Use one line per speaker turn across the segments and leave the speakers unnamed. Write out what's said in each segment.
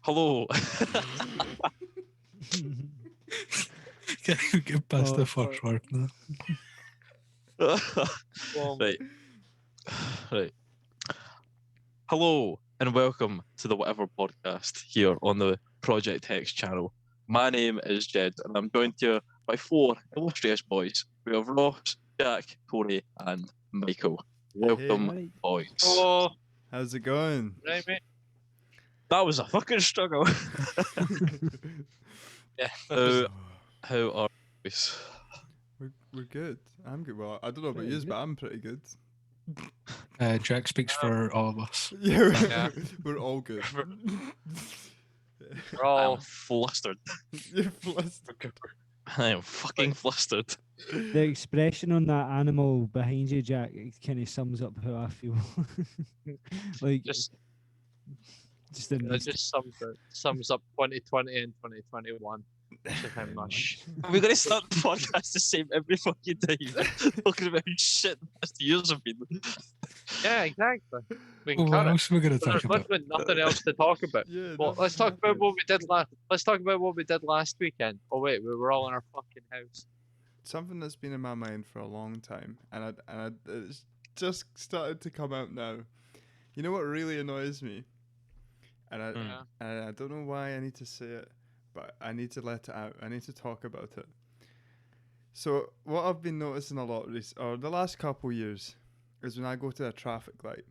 Hello.
Can you get past the first word now?
Right. Right. Hello and welcome to the Whatever podcast here on the Project Hex channel. My name is Jeds and I'm joined here by four illustrious boys. We have Ross, Jack, Tony, and Michael. Welcome,
Hey.
boys.
Hello.
How's it going?
Right, mate?
That was a fucking struggle.
Yeah.
How are you?
We're good. I'm good. Well, I don't know about
Pretty
you,
good.
but I'm pretty good.
Jack speaks for all of us.
Yeah, we're all good.
We're all
I'm flustered.
You're flustered.
I am fucking flustered.
The expression on that animal behind you, Jack, it kind of sums up how I feel. Like
just
in
that just sums up 2020 and 2021. Just how much.
We're going to start the podcast the same every fucking time. Talking about how shit the past years have been.
Yeah, exactly. We
Oh,
can
what
cut it.
else are we going to
But
talk
there's
about?
literally nothing else to talk about.
Yeah.
Well,
nothing
let's talk about
happened.
what we did last. Let's talk about what we did last weekend. Oh wait, we were all in our fucking house.
Something that's been in my mind for a long time, and it's just started to come out now. You know what really annoys me? And I don't know why I need to say it, but I need to let it out. I need to talk about it. So what I've been noticing a lot or the last couple years is when I go to a traffic light,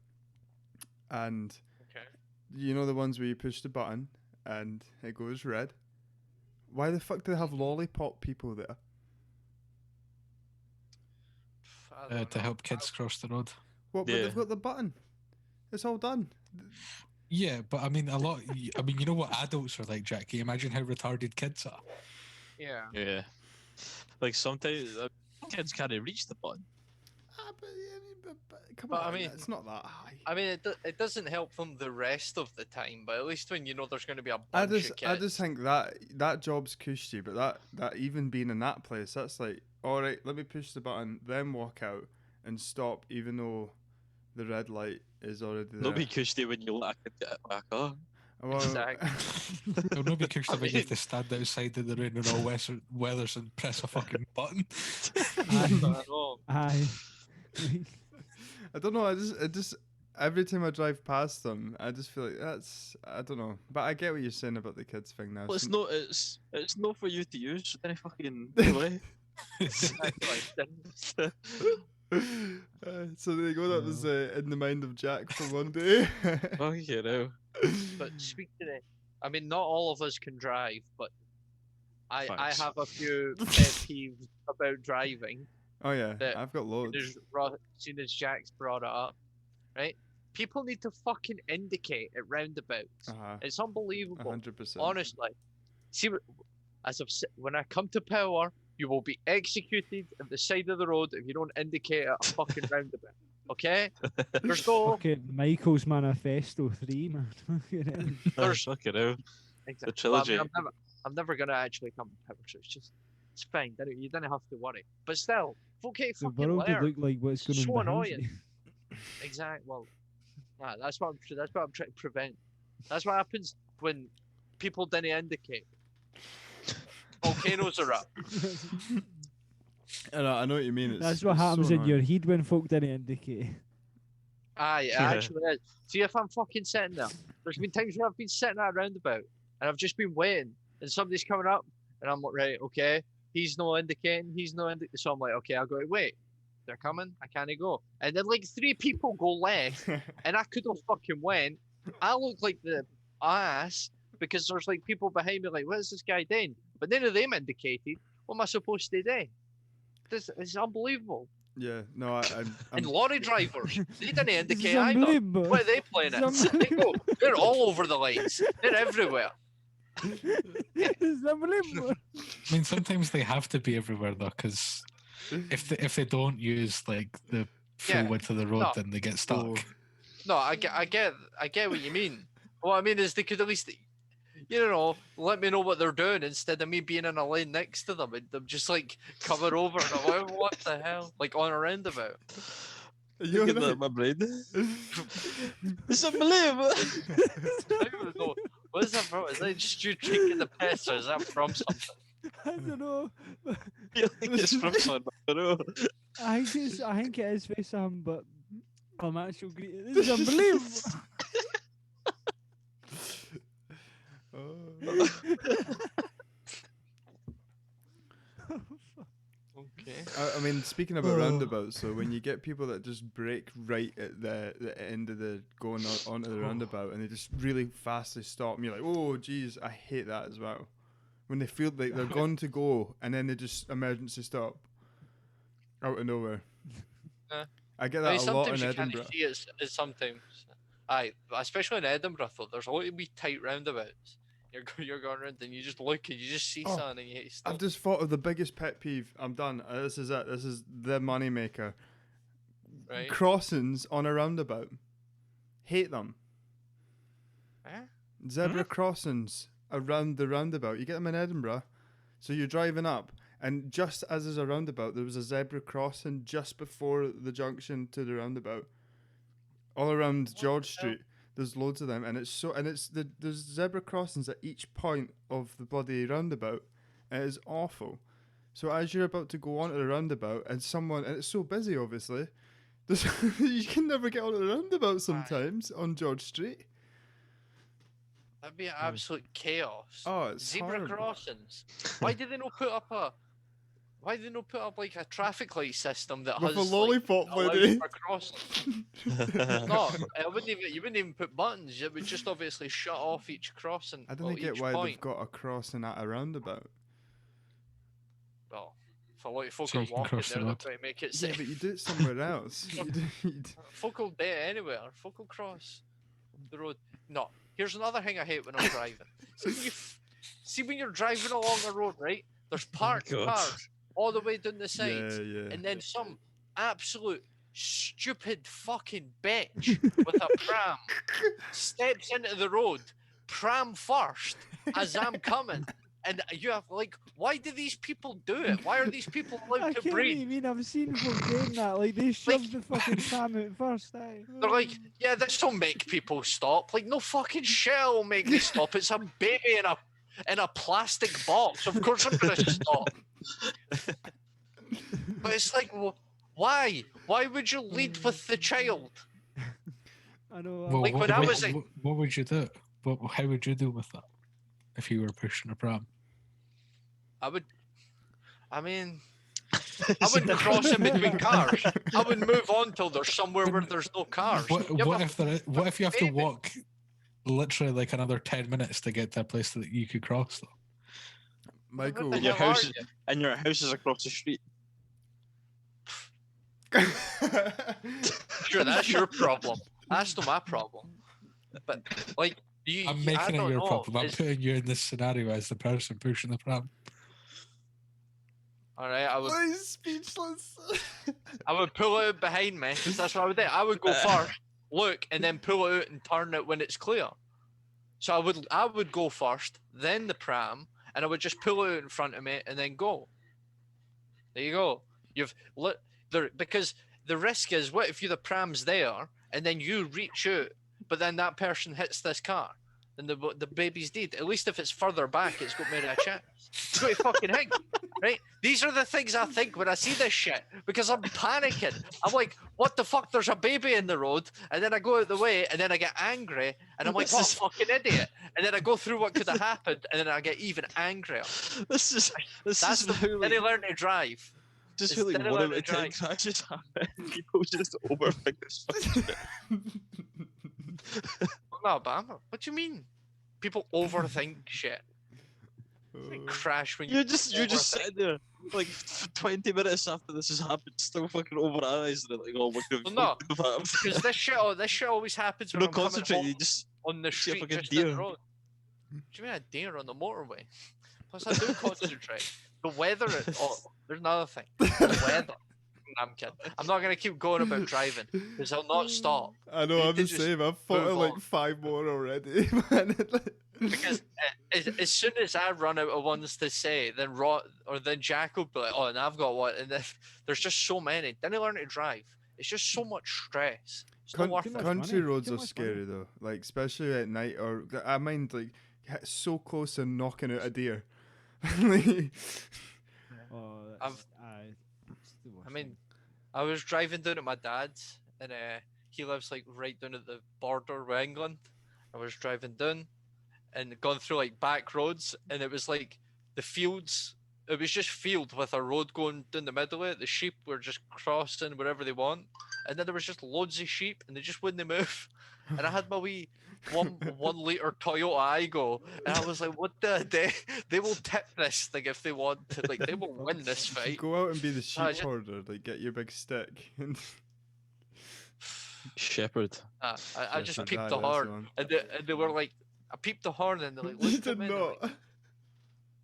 and
Okay.
you know the ones where you push the button and it goes red. Why the fuck do they have lollipop people there?
To help kids cross the road.
What? But
Yeah.
they've got the button. It's all done.
Yeah, but I mean, you know what adults are like, Jack? Can you imagine how retarded kids are?
Yeah.
Yeah. Like sometimes kids can't reach the button.
Come
But,
on,
I mean-
it's not that high.
I mean, it doesn't help them the rest of the time, but at least when you know there's going to be a
I
bunch
just
of kids.
I just think that job's cushy, but that even being in that place, that's like, all right, let me push the button, then walk out and stop, even though the red light is already there.
They'll be cushy when you let a kid get it back on.
Well,
Exactly.
It'll not be cursed when you have to stand outside in the rain and all weathers and press a fucking button.
I know.
aye.
I don't know. I just every time I drive past them, I just feel like I don't know. But I get what you're saying about the kids thing now.
Well, it's not for you to use any fucking way.
So there you go. That was in the mind of Jack for one day.
Oh, you know.
But speak to the, I mean, not all of us can drive, but I
Thanks.
have a few pet peeves about driving.
Oh yeah,
that-
I've got loads.
Soon as Jack's brought it up, right? People need to fucking indicate at roundabouts. It's unbelievable.
100%.
Honestly, see, when I come to power, you will be executed at the side of the road if you don't indicate at a fucking roundabout. Okay? There's no.
Fucking Michael's Manifesto 3, man.
There's-
Fucking hell.
Exactly.
trilogy.
Well, I mean, I'm never gonna actually come to power, so it's fine. You don't have to worry. But still, folk can't
The
fucking
world would
learn.
look like what's going
So
on behind
annoying.
you.
Exactly. Well, that's what I'm trying to prevent. That's what happens when people didn't indicate. Volcanoes are up.
I know what you mean.
That's what
it's
happens
so
in your
annoying.
head when folk didn't indicate.
Aye, it
Yeah.
actually is. See, if I'm fucking sitting there, there's been times where I've been sitting at a roundabout and I've just been waiting, and somebody's coming up, and I'm like, right, okay, he's no indicating, so I'm like, okay, I'll go, wait, they're coming, I can't go, and then like 3 people go left, and I could have fucking went. I look like the ass because there's like people behind me, like, what is this guy doing? But none of them indicated. What am I supposed to do? This is unbelievable.
Yeah, no,
And
I'm
lorry drivers, they didn't
This
indicate
is
either.
unbelievable.
What are they playing at?
It's
They're all over the lights. They're everywhere.
It's unbelievable.
I mean, sometimes they have to be everywhere though, because if they don't use like the full
Yeah.
width of the road,
No.
then they get stuck.
Oh.
No, I get what you mean. What I mean is they could at least, let me know what they're doing instead of me being in a lane next to them and them just like cover over and I'm like, what the hell? Like on a roundabout.
You
Get that
alright?
in my brain. It's unbelievable.
I don't even know. What is that from? Is that just you drinking the piss, or is that from something?
I don't know.
I think it's from someone, I don't know.
I think it is from some, but I'm actually great. This is unbelievable.
Okay.
I mean, speaking about roundabouts, so when you get people that just brake right at the end of the going onto the roundabout and they just really fastly stop, and you're like, oh, geez, I hate that as well. When they feel like they're going to go and then they just emergency stop out of nowhere. I get that a lot in
sometimes you
Edinburgh.
can't see it sometimes. Aye, especially in Edinburgh, though, there's a lot of wee tight roundabouts. You're going around and you just look and you just see something and you hate stuff.
I've just thought of the biggest pet peeve. I'm done. This is it. This is the money maker.
Right?
Crossings on a roundabout. Hate them. Zebra crossings around the roundabout. You get them in Edinburgh. So you're driving up, and just as there's a roundabout, there was a zebra crossing just before the junction to the roundabout. All around George Street. There's loads of them, and there's zebra crossings at each point of the bloody roundabout. And it is awful. So as you're about to go onto the roundabout, and it's so busy, obviously, you can never get onto the roundabout sometimes on George Street.
That'd be absolute chaos.
Oh, it's
Zebra
horrible.
crossings. Why did they not put up like a traffic light system that
With
has
a lollipop,
like,
lady.
allows for crossing? No, you wouldn't even put buttons. It would just obviously shut off each crossing.
I don't get
each
why
point.
they've got a crossing at a roundabout.
Well, if a lot of folk
So
are
you can
walking
cross the
there, they're
road.
trying to make it
Yeah,
safe.
but you do it somewhere else.
Folk will do it anywhere. Folk will cross the road. No, here's another thing I hate when I'm driving. See when you're driving along a road, right? There's parked
God.
cars all the way down the sides,
yeah.
and then some absolute stupid fucking bitch with a pram steps into the road, pram first, as I'm coming. And you have why do these people do it? Why are these people
I
allowed to
can't
breathe?
even mean I've seen folk doing that. Like they shoved the fucking pram out first.
They're like, yeah, this will make people stop. Like, no fucking shit will make me stop. It's a baby in a plastic box. Of course I'm gonna stop. But it's like, why? Why would you lead with the child?
I know.
Well,
Like, when I was
what would you do? How would you deal with that if you were pushing a pram?
I wouldn't cross in between cars. I would move on till there's somewhere where there's no cars.
What if you have to walk literally like another 10 minutes to get to a place that you could cross though?
Michael,
What the
Your
hell are
house,
you?
and your house is across the street.
Sure, that's your problem. That's not my problem. But like,
I'm
I
making it
don't
your
know.
problem. I'm
It's-
putting you in this scenario as the person pushing the pram.
All right,
He's speechless.
I would pull it out behind me. That's what I would do. I would go first, look, and then pull it out and turn it when it's clear. So I would go first, then the pram, and I would just pull it out in front of me and then go. There you go. You've lit there because the risk is, what if the pram's there and then you reach out, but then that person hits this car, then the baby's dead. At least if it's further back, it's got maybe a chance. It's got to fucking hang, right? These are the things I think when I see this shit because I'm panicking. I'm like, what the fuck? There's a baby in the road, and then I go out the way, and then I get angry, and I'm like, what a fucking idiot? And then I go through what could have happened, and then I get even angrier.
This
That's
is
the
how,
then
like,
you learn to drive.
just
it's
feel like
then I
one
learn
out of
to
10
drive.
crashes happen. People just overthink this fucking shit.
No, but what do you mean? People overthink shit. Like crash when
You're just
overthink.
sitting there like 20 minutes after this has happened, still fucking overanalyzing it. Like, oh, what could
Well, no,
have happened?
because this shit always happens
You're
when
not
I'm coming
concentrating. You
home
just
on the
see a
street
fucking
just down the
deer.
road. What do you mean a deer on the motorway? Plus, I do concentrate. The weather. There's another thing. The weather. No, I'm kidding. I'm not gonna keep going about driving because I'll not stop.
I know,
You
I'm
need to
the
just
same. I've thought of
move
like
on.
5 more already, man.
Because as soon as I run out of ones to say, then then Jack will be like, "Oh, and I've got one," and then there's just so many. Then I learn to drive. It's just so much stress. It's not worth
Too
it.
much
Country
money,
roads
too
are
much
scary though, like especially at night. Or I mind like so close to knocking out a deer. Like,
Oh,
I've-
it's the worst
I mean,
thing.
I was driving down at my dad's, and he lives like right down at the border with England. I was driving down and gone through like back roads, and it was like the fields. It was just field with a road going down the middle of it. The sheep were just crossing wherever they want, and then there was just loads of sheep, and they just wouldn't move. And I had my wee 1 liter Toyota Aygo, and I was like, "What the? They will tip this thing if they want to. Like, they will win this fight."
go out and be the sheep
just-
hoarder. Like get your big stick. And
Shepherd.
I just
Shepherd,
peeped
aye,
the
that's
horn,
one.
and they were like, I peeped the horn, and they're like,
You
"Look
did
at me."
not.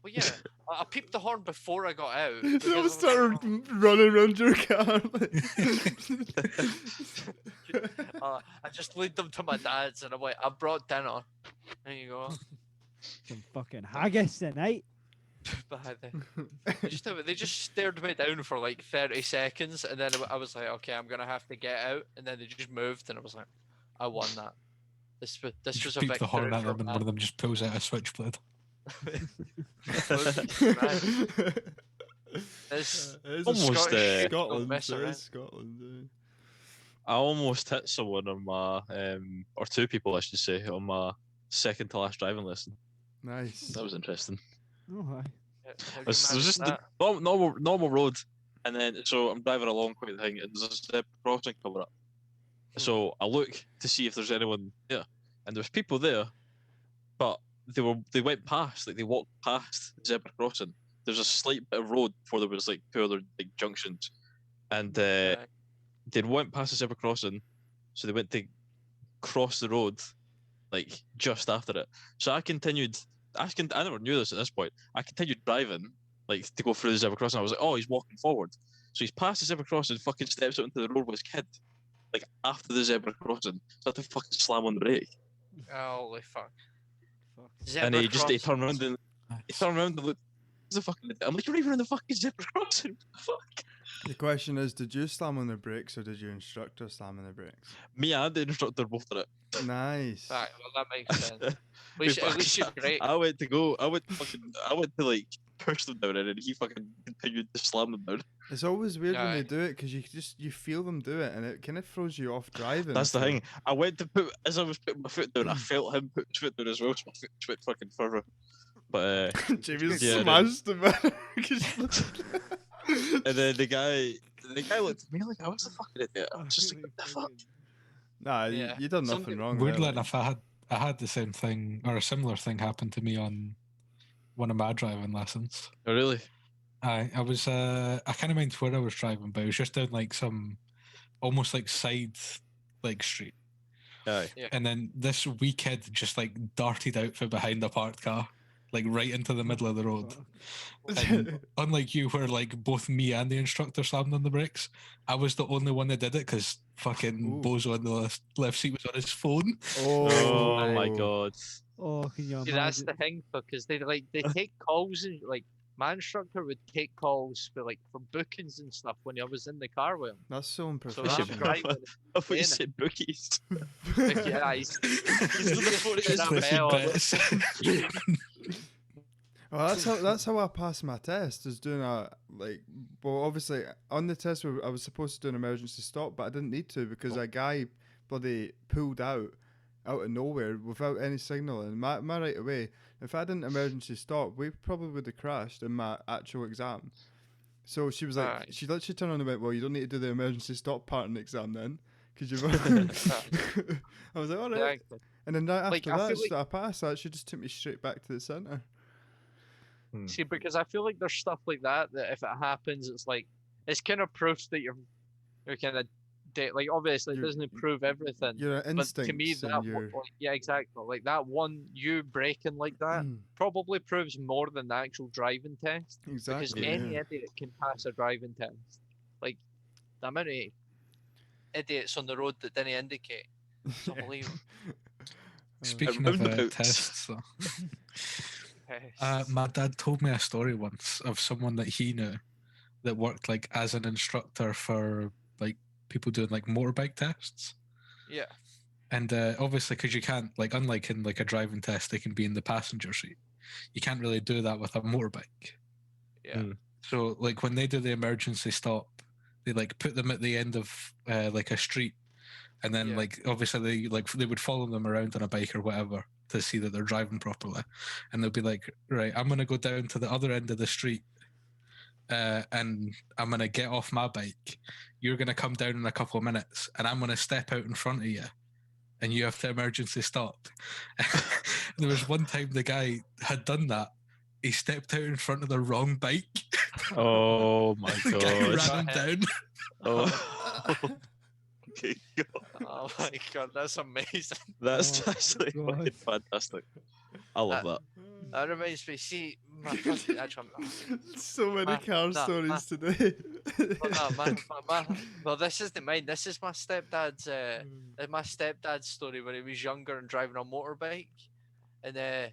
Well, yeah, I peeped the horn before I got out.
They
because I
all
was like,
started running around your car.
I just lead them to my dad's, and I'm like, "I brought dinner." There you go.
Some fucking haggis tonight.
But they just stared me down for like 30 seconds, and then I was like, "Okay, I'm gonna have to get out." And then they just moved, and I was like, "I won that. This was
Just
a
peep
victory."
the horn at
for
them, and one of them just pulls out a switchblade.
It's
It's
Almost,
Scottish sheep don't
Scotland.
mess
It
around.
is Scotland.
I almost hit someone on my, or two people, I should say, on my second to last driving lesson.
Nice.
That was interesting.
Oh, hi.
How do you
It was
manage
just the
that?
normal road, and then so I'm driving along quite the thing, and there's a zebra crossing coming up. So I look to see if there's anyone there, and there's people there, but they went past, like they walked past the zebra crossing. There's a slight bit of road before there was like two other like junctions, and
Right.
they went past the zebra crossing, so they went to cross the road, like just after it. So I continued. I never knew this at this point. I continued driving, like to go through the zebra crossing. I was like, oh, he's walking forward. So he's past the zebra crossing, fucking steps out into the road with his kid, like after the zebra crossing. So I had to fucking slam on the brake.
Holy fuck.
Fuck.
And he
Zebra
turned around and looked. What's the fucking? I'm like, you're even in the fucking zebra crossing. What the fuck?
The question is, did you slam on the brakes or did your instructor slam on the brakes?
Me and the instructor both did it.
Nice.
Right, well that makes sense. At least you're great.
I went to like push them down, and then he fucking continued to slam them down.
It's always weird when
Aye.
they do it because you feel them do it and it kind of throws you off driving.
That's the
so-
thing. I went to as I was putting my foot down, I felt him put his foot down as well, so my foot just went fucking further. But
Jamie's
Yeah,
smashed him.
and then the guy looked at me like I was a fucking idiot. I was just like, what the fuck?
Nah,
Yeah.
you done
Some
nothing
people-
wrong.
Weirdly
there, like.
enough, I had the same thing or a similar thing happen to me on one of my driving lessons.
Oh, really?
I was I can't mind where I was driving, but it was just down like some almost like side like street,
Aye.
and then this wee kid just like darted out from behind the parked car, like right into the middle of the road. And unlike you, where like both me and the instructor slammed on the brakes, I was the only one that did it because fucking
Ooh.
Bozo on the left seat was on his phone.
Oh my god.
Oh, can you
See, that's
imagine?
the thing because they take calls and like my instructor would take calls for bookings and stuff when I was in the car with him.
That's so
So
unprofessional.
I'm driving.
I thought you
Yeah.
said bookies.
Yeah, he's
on the phone,
he's
it's
that
Listen,
bell.
bets.
Well, that's how I passed my test. Is doing obviously on the test I was supposed to do an emergency stop, but I didn't need to because a guy bloody pulled out of nowhere without any signal, and my right away. If I didn't emergency stop, we probably would have crashed in my actual exam. So she was like,
Aye.
she literally turned on and went, "Well, you don't need to do the emergency stop part in the exam then, because you've." I was like, "All right."
Yeah,
And then right
Like,
after
I
that,
feel like-
I passed that. She just took me straight back to the centre.
see, because I feel like there's stuff like that if it happens, it's like it's kind of proof that you're kind of like obviously it
You're-
doesn't prove everything.
Your
But
instincts
to me, that
and your
yeah, exactly. Like that one, you breaking like that probably proves more than the actual driving test. Because
exactly.
any
yeah.
idiot can pass a driving test. Like the amount of idiots on the road that didn't indicate. It's unbelievable.
Speaking of
roundabouts.
tests, though,
Yes.
my dad told me a story once of someone that he knew that worked like as an instructor for like people doing like motorbike tests.
Yeah.
And obviously, because you can't, like, unlike in like a driving test, they can be in the passenger seat. You can't really do that with a motorbike.
Yeah.
So, like, when they do the emergency stop, they like put them at the end of like a street, and then like obviously they would follow them around on a bike or whatever to see that they're driving properly, and they'll be like, right, I'm gonna go down to the other end of the street, and I'm gonna get off my bike. You're gonna come down in a couple of minutes, and I'm gonna step out in front of you. And you have to emergency stop. There was one time the guy had done that. He stepped out in front of the wrong bike.
Oh my
The guy
god.
ran him down.
Oh. Okay.
Oh my god, that's amazing.
That's
Oh,
actually
God.
fucking fantastic. I love that.
That reminds me. See, my fucking actually,
So many car
nah,
stories today.
well, this isn't mine. This is my stepdad's. My stepdad's story when he was younger and driving a motorbike, and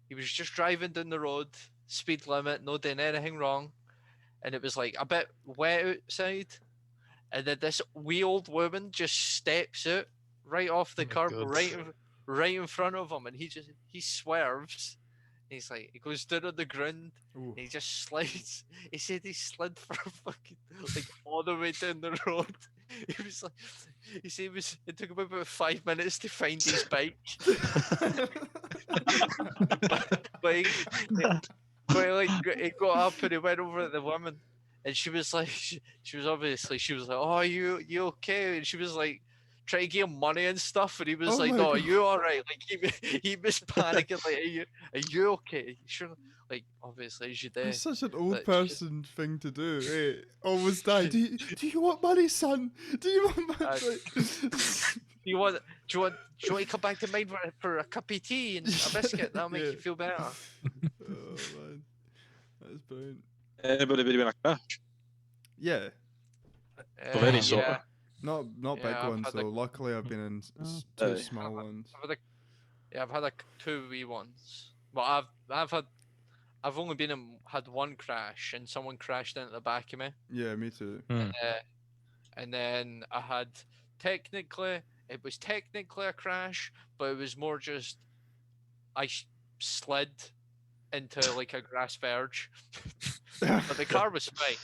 he was just driving down the road, speed limit, not doing anything wrong, and it was like a bit wet outside, and then this wee old woman just steps out right off the
Oh my
curb,
God.
right in front of him, and he swerves. He's like, he goes down on the ground,
Ooh.
and he just slides. He said he slid for fucking like all the way down the road. He was like, he said it took him about 5 minutes to find his bike. but he got up and he went over at the woman, and she was like, she was like, oh, you okay? And she was like, trying to give him money and stuff, and he was
Oh
like,
my
no, are
God.
you all right? Like he was panicking, like, are you okay? You sure? Like, obviously, as you do.
It's such an old
But
person thing to do. Eh? Almost died. Do you want money, son? Do you want money?
Do you want to come back to mine for a cup of tea and a biscuit? That'll make
Yeah.
you feel better.
Oh man, that's brilliant.
Anybody been in a crash?
Yeah,
Of any sort.
Yeah.
not
Yeah,
big
I've
ones
had
though. Luckily, I've been in
Oh.
two small ones.
I've had like 2 wee ones. Well, I've only had one crash, and someone crashed into the back of me.
Yeah, me too.
And then I had it was technically a crash, but it was more just I slid into like a grass verge, but the car was fine.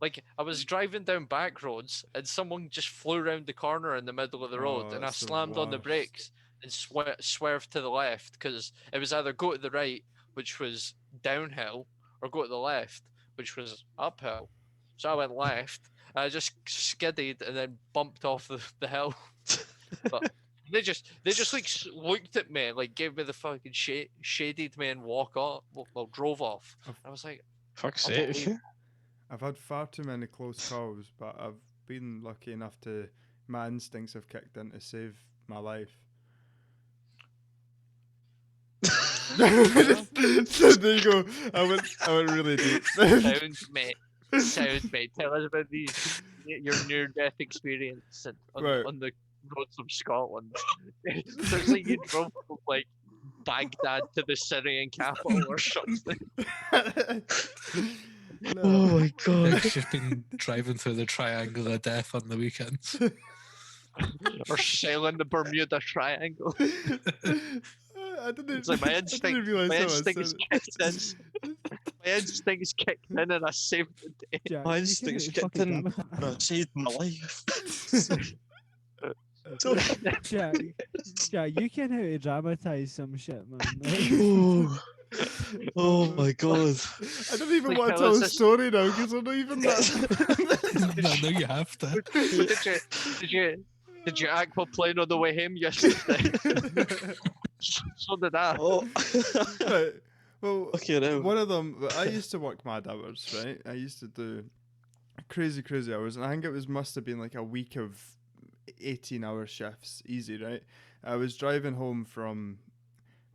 Like, I was driving down back roads, and someone just flew around the corner in the middle of the road, and I
that's the
slammed on the
worst.
brakes and swerved to the left, because it was either go to the right, which was downhill, or go to the left, which was uphill. So I went left, and I just skidded and then bumped off the hill. But they just like looked at me, like gave me the fucking shaded me and walk off. Well, drove off. I was like,
Fuck's
Unbelievable.
sake.
I've had far too many close calls, but I've been lucky enough to. My instincts have kicked in to save my life. So there you go. I went really deep.
Sounds, mate. Tell us about your near-death experience
Right.
on the roads of Scotland. It's like you drove from like Baghdad to the Syrian capital or something.
No.
Oh my god.
Nick's just been driving through the Triangle of Death on the weekends.
Or sailing the Bermuda Triangle.
I didn't.
It's like my
I didn't
instinct.
realise
My
how I
instinct is
said
kicked in. My instinct is kicked in, and I saved the day.
Jack,
My
you
instincts
can't
kicked
fucking
in
dramati-
and I saved my life.
Jack, you can how to dramatize some shit, man.
Oh. Oh my god.
I don't even
Like,
want to
how
tell
is
a
this-
story now because I'm not even that.
No, you have to.
Did you aquaplane on the way home yesterday? So did I.
Oh.
Right. Well,
Okay, now.
one of them. I used to work mad hours, right? I used to do crazy hours, and I think it must have been like a week of 18-hour shifts, easy, right? I was driving home from,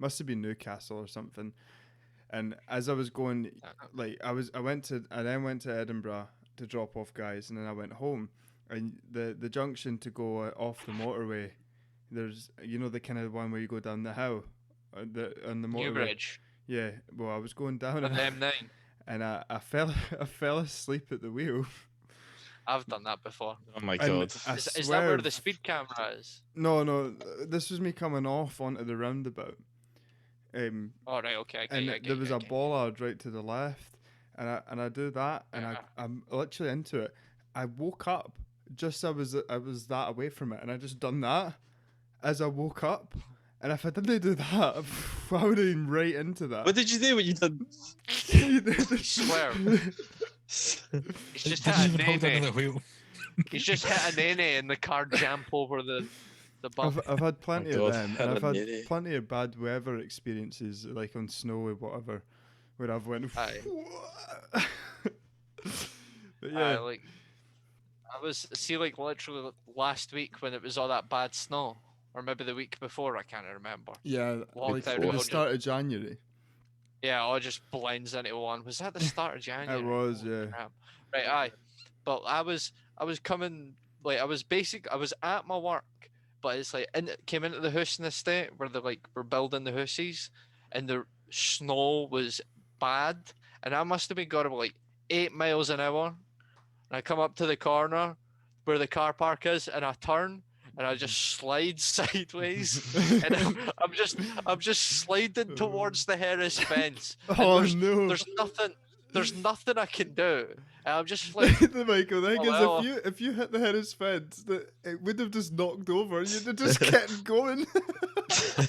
must have been Newcastle or something, and as I was going, like I went to Edinburgh to drop off guys, and then I went home, and the junction to go off the motorway, there's the kind of one where you go down the hill, on the motorway.
Newbridge.
Yeah, well, I was going down
On
and
the M9.
and I fell asleep at the wheel,
I've done that before.
Oh my
And
god.
I
Is that
swear
where the speed camera is?
No, this was me coming off onto the roundabout.
Oh right, okay.
And there was a bollard right to the left, and I do that, and I'm literally into it. I woke up just I was that away from it, and I just done that as I woke up. And if I didn't do that, I would have been right into that.
What did you do when you did?
I swear. He's just
Didn't
hit
even
a
hold onto the
nene.
wheel.
He's just hit a nene and the car jump over the bump.
I've had plenty
God,
of them, and I've had
Helen,
plenty of bad weather experiences, like on snow or whatever, where I've went.
Aye.
But yeah,
Like I was like literally last week when it was all that bad snow, or maybe the week before. I can't remember.
yeah,
Walked
like
out
at
the
the
road,
start of January.
Yeah, all just blends into one. Was that the start of January?
It was,
Holy
yeah.
crap. Right, aye. But I was coming, like I was at my work, but it's like came into the house in the estate where we're building the houses, and the snow was bad, and I must have been going about like 8 miles an hour. And I come up to the corner where the car park is, and I turn, and I just slide sideways, and I'm just sliding towards the Harris fence. And
Oh no!
there's nothing I can do. And I'm just like,
Michael, the thing is,
well.
if you hit the Harris fence, it would have just knocked over. You'd have just kept going.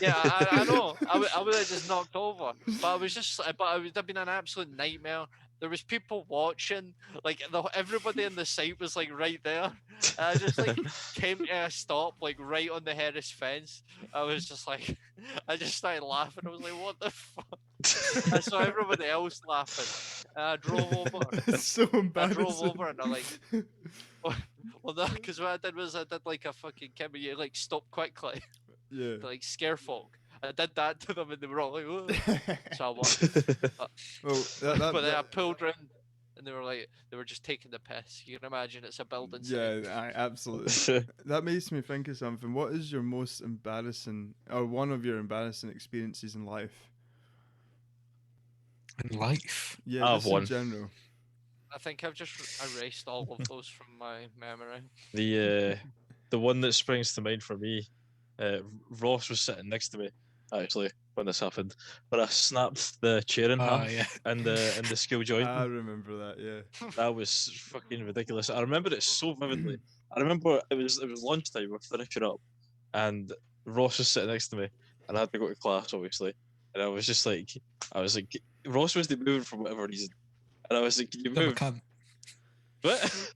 Yeah, I know. I would have just knocked over. But it would have been an absolute nightmare. There was people watching, like everybody in the site was like right there. And I just like came to a stop, like right on the Harris fence. I was just like, I just started laughing. I was like, what the fuck? I saw everybody else laughing. And I drove over.
It's so
I
embarrassing.
drove over and I like, well, no, because what I did was I did like a fucking camera, you like stop quickly,
Yeah.
to like scare folk. I did that to them and they were all like, "Whoa." So I won.
Well,
But then I pulled round and they were just taking the piss. You can imagine it's a building site.
yeah, absolutely. That makes me think of something. What is your most embarrassing, or one of your embarrassing experiences in life?
In life.
Yeah,
I have
just in
one.
general.
I think I've just erased all of those from my memory.
The one that springs to mind for me, Ross was sitting next to me actually when this happened, but I snapped the chair in half
Yeah.
in the school joint.
I remember that. Yeah.
That was fucking ridiculous. I remember it so vividly. I remember it was lunchtime. We're finishing up, and Ross was sitting next to me, and I had to go to class obviously, and I was like, Ross was moving for whatever reason, and I was like, can you
I'm a
move?
cunt.
What?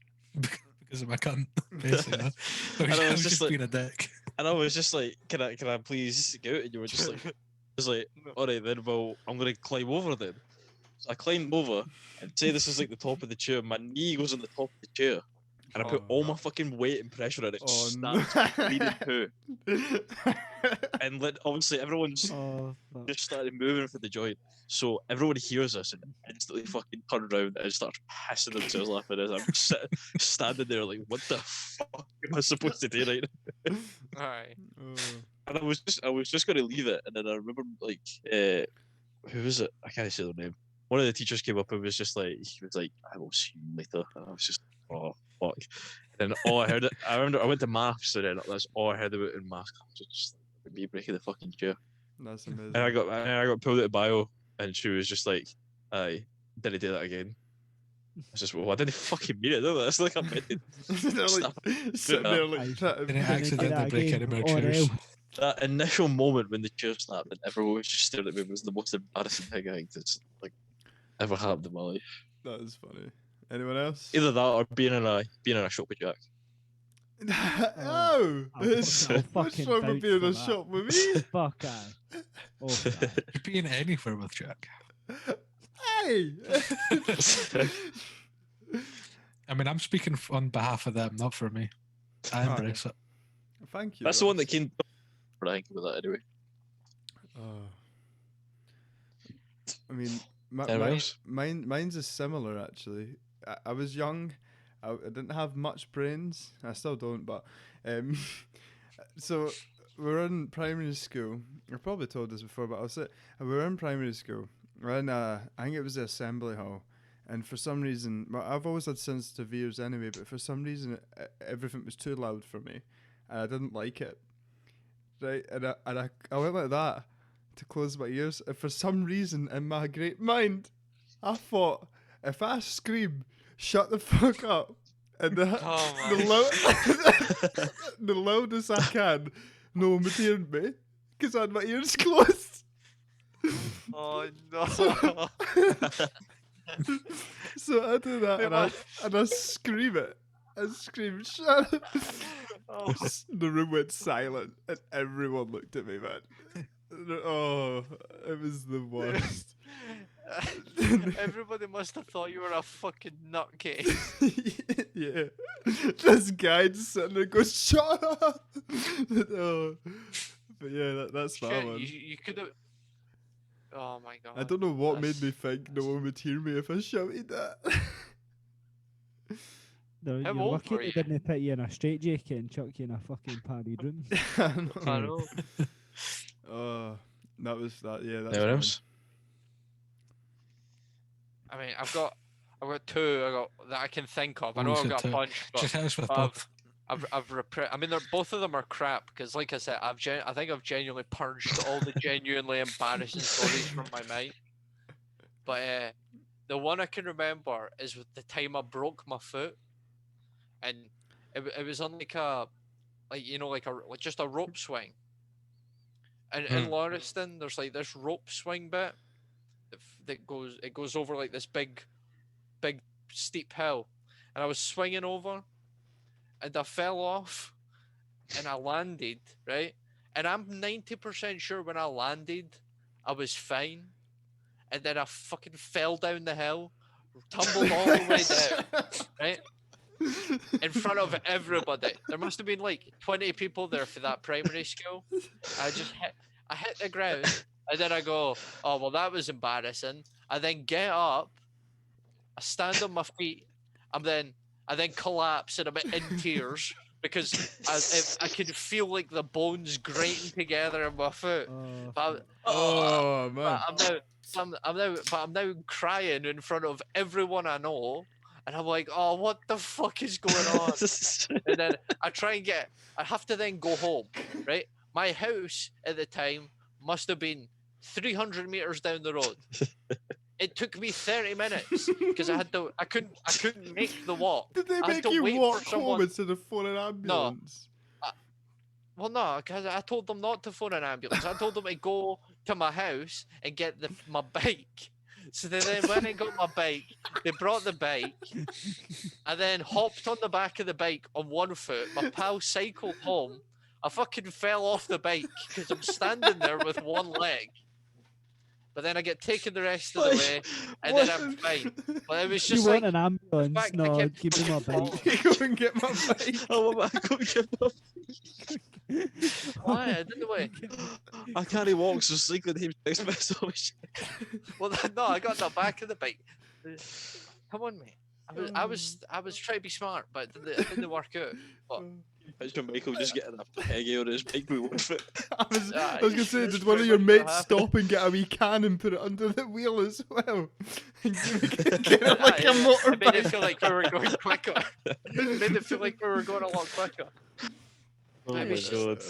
Because of my cunt, basically. I was just being a dick.
And I was just like, can I please go? And you were just like, all right then, well, I'm gonna climb over then. So I climbed over, and say this is like the top of the chair. My knee goes on the top of the chair, and I put all my fucking weight and pressure on it.
Oh,
Snapped
no.
bleeding poo. And obviously everyone's
Oh, fuck.
just started moving for the joint. So everyone hears us and instantly fucking turn around and starts pissing themselves laughing as I'm just standing there like, what the fuck am I supposed to do right now?
Alright.
And I was just gonna leave it, and then I remember like who was it? I can't say their name. One of the teachers came up and was like, I will see you later. And I was just, oh fuck. And then all I heard I remember I went to maths, and then that's all I heard about in maths. Just me breaking the fucking chair.
That's amazing.
And I got pulled out of bio, and she was just like, "I did I do that again?" I was just, well, I didn't fucking mean it, did I? That's like I'm meant
They're like, sitting there like trying
Didn't
to
accidentally break any more chairs.
That initial moment when the chair snapped and everyone was just staring at me was the most embarrassing thing I think that's like ever happened in my life.
That is funny. Anyone else?
Either that or being in a shop with Jack.
Oh,
I'll
what's
fucking
wrong with
vouch
being in
for
a
that.
shop with me?
Fuck aye. Oh, fuck.
You're being anywhere with Jack.
Hey!
I mean, I'm speaking on behalf of them, not for me. I
Oh,
embrace it.
Thank you.
That's the one
Ross.
that came. But I think about that anyway.
Oh. I mean,
Anyone else?
mine's is similar actually. I was young. I didn't have much brains. I still don't, but so we were in primary school. I probably told this before, but I'll say we were in primary school. We're in I think it was the assembly hall, And for some reason, well, I've always had sensitive ears anyway, but for some reason, everything was too loud for me, and I didn't like it. Right, and I went like that to close my ears, and for some reason, in my great mind, I thought, if I scream, shut the fuck up, and the loudest I can, no one would hear me, because I had my ears closed.
Oh no!
So I do that, and I scream it. I scream, shut up.
Oh.
The room went silent, and everyone looked at me, man. Oh, it was the worst.
Everybody must have thought you were a fucking nutcase.
Yeah. This guy just sitting there goes, shut up. Oh. But yeah, that's my
Shit,
one.
you could have. Oh my god.
I don't know what
That's-
made me think no one would hear me if I shouted that.
No,
How
you're
old
lucky
were
they
you?
didn't put you in a straitjacket and chuck you in a fucking padded room.
I know.
Oh, that was that. Yeah, that's
Anyone
mine.
else?
I mean, I've got two that I can think of. I
Oh,
know
you
I've
said
got a
two.
bunch,
Just
but
hit us with both.
I've I mean, both of them are crap because, like I said, I think I've genuinely purged all the genuinely embarrassing stories from my mind. But the one I can remember is with the time I broke my foot, and it was on like just a rope swing. And in Lauriston, there's like this rope swing bit that goes over like this big steep hill, and I was swinging over, and I fell off, and I landed right, and I'm 90% sure when I landed, I was fine, and then I fucking fell down the hill, tumbled all the way down, right, in front of everybody. There must have been like 20 people there for that primary school. I hit the ground, and then I go, oh well, that was embarrassing. I then get up, I stand on my feet, and then I collapse, and I'm in tears because I could feel like the bones grating together in my foot. But
Man.
I'm now crying in front of everyone I know, and I'm like, oh, what the fuck is going on? And then I have to then go home, right? My house at the time must have been 300 meters down the road. It took me 30 minutes because I couldn't make the walk.
Did they
I had
make
to
you
wait
walk
for someone.
home instead of phone an ambulance?
Well, no, because I told them not to phone an ambulance. I told them to go to my house and get my bike. So they then went and got my bike. They brought the bike. I then hopped on the back of the bike on one foot. My pal cycled home. I fucking fell off the bike because I'm standing there with one leg. But then I get taken the rest of the way, and then I'm fine. But it was just
You
like
want an ambulance?
fact I
No,
kept
give me my bike.
Go and get my bike.
Oh, I go get my
why? I didn't know.
I can't walk, so cycling him text message.
Well, no, I got the back of the bike. Come on, mate. I was trying to be smart, but it didn't work out. But
Imagine Michael just getting a peggy on his bike with one foot.
I was gonna say, did one of your mates stop and get a wee can and put it under the wheel as well? And get it like a
it made it
motorbike.
feel like we were going quicker. It made it feel like we were going a lot quicker.
Oh
It
my
was
god.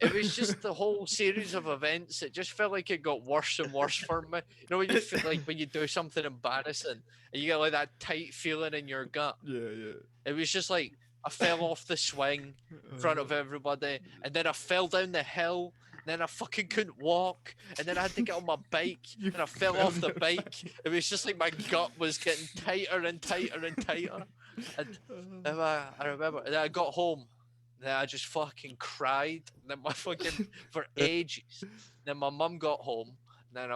It was just the whole series of events. It just felt like it got worse and worse for me. You know when you feel like when you do something embarrassing and you get like that tight feeling in your gut.
Yeah.
It was just like I fell off the swing in front of everybody, and then I fell down the hill. And then I fucking couldn't walk, and then I had to get on my bike, and I fell off the bike. It was just like my gut was getting tighter and tighter and tighter. And I remember, and then I got home. Then I just fucking cried. And then my fucking for ages. Then my mum got home. And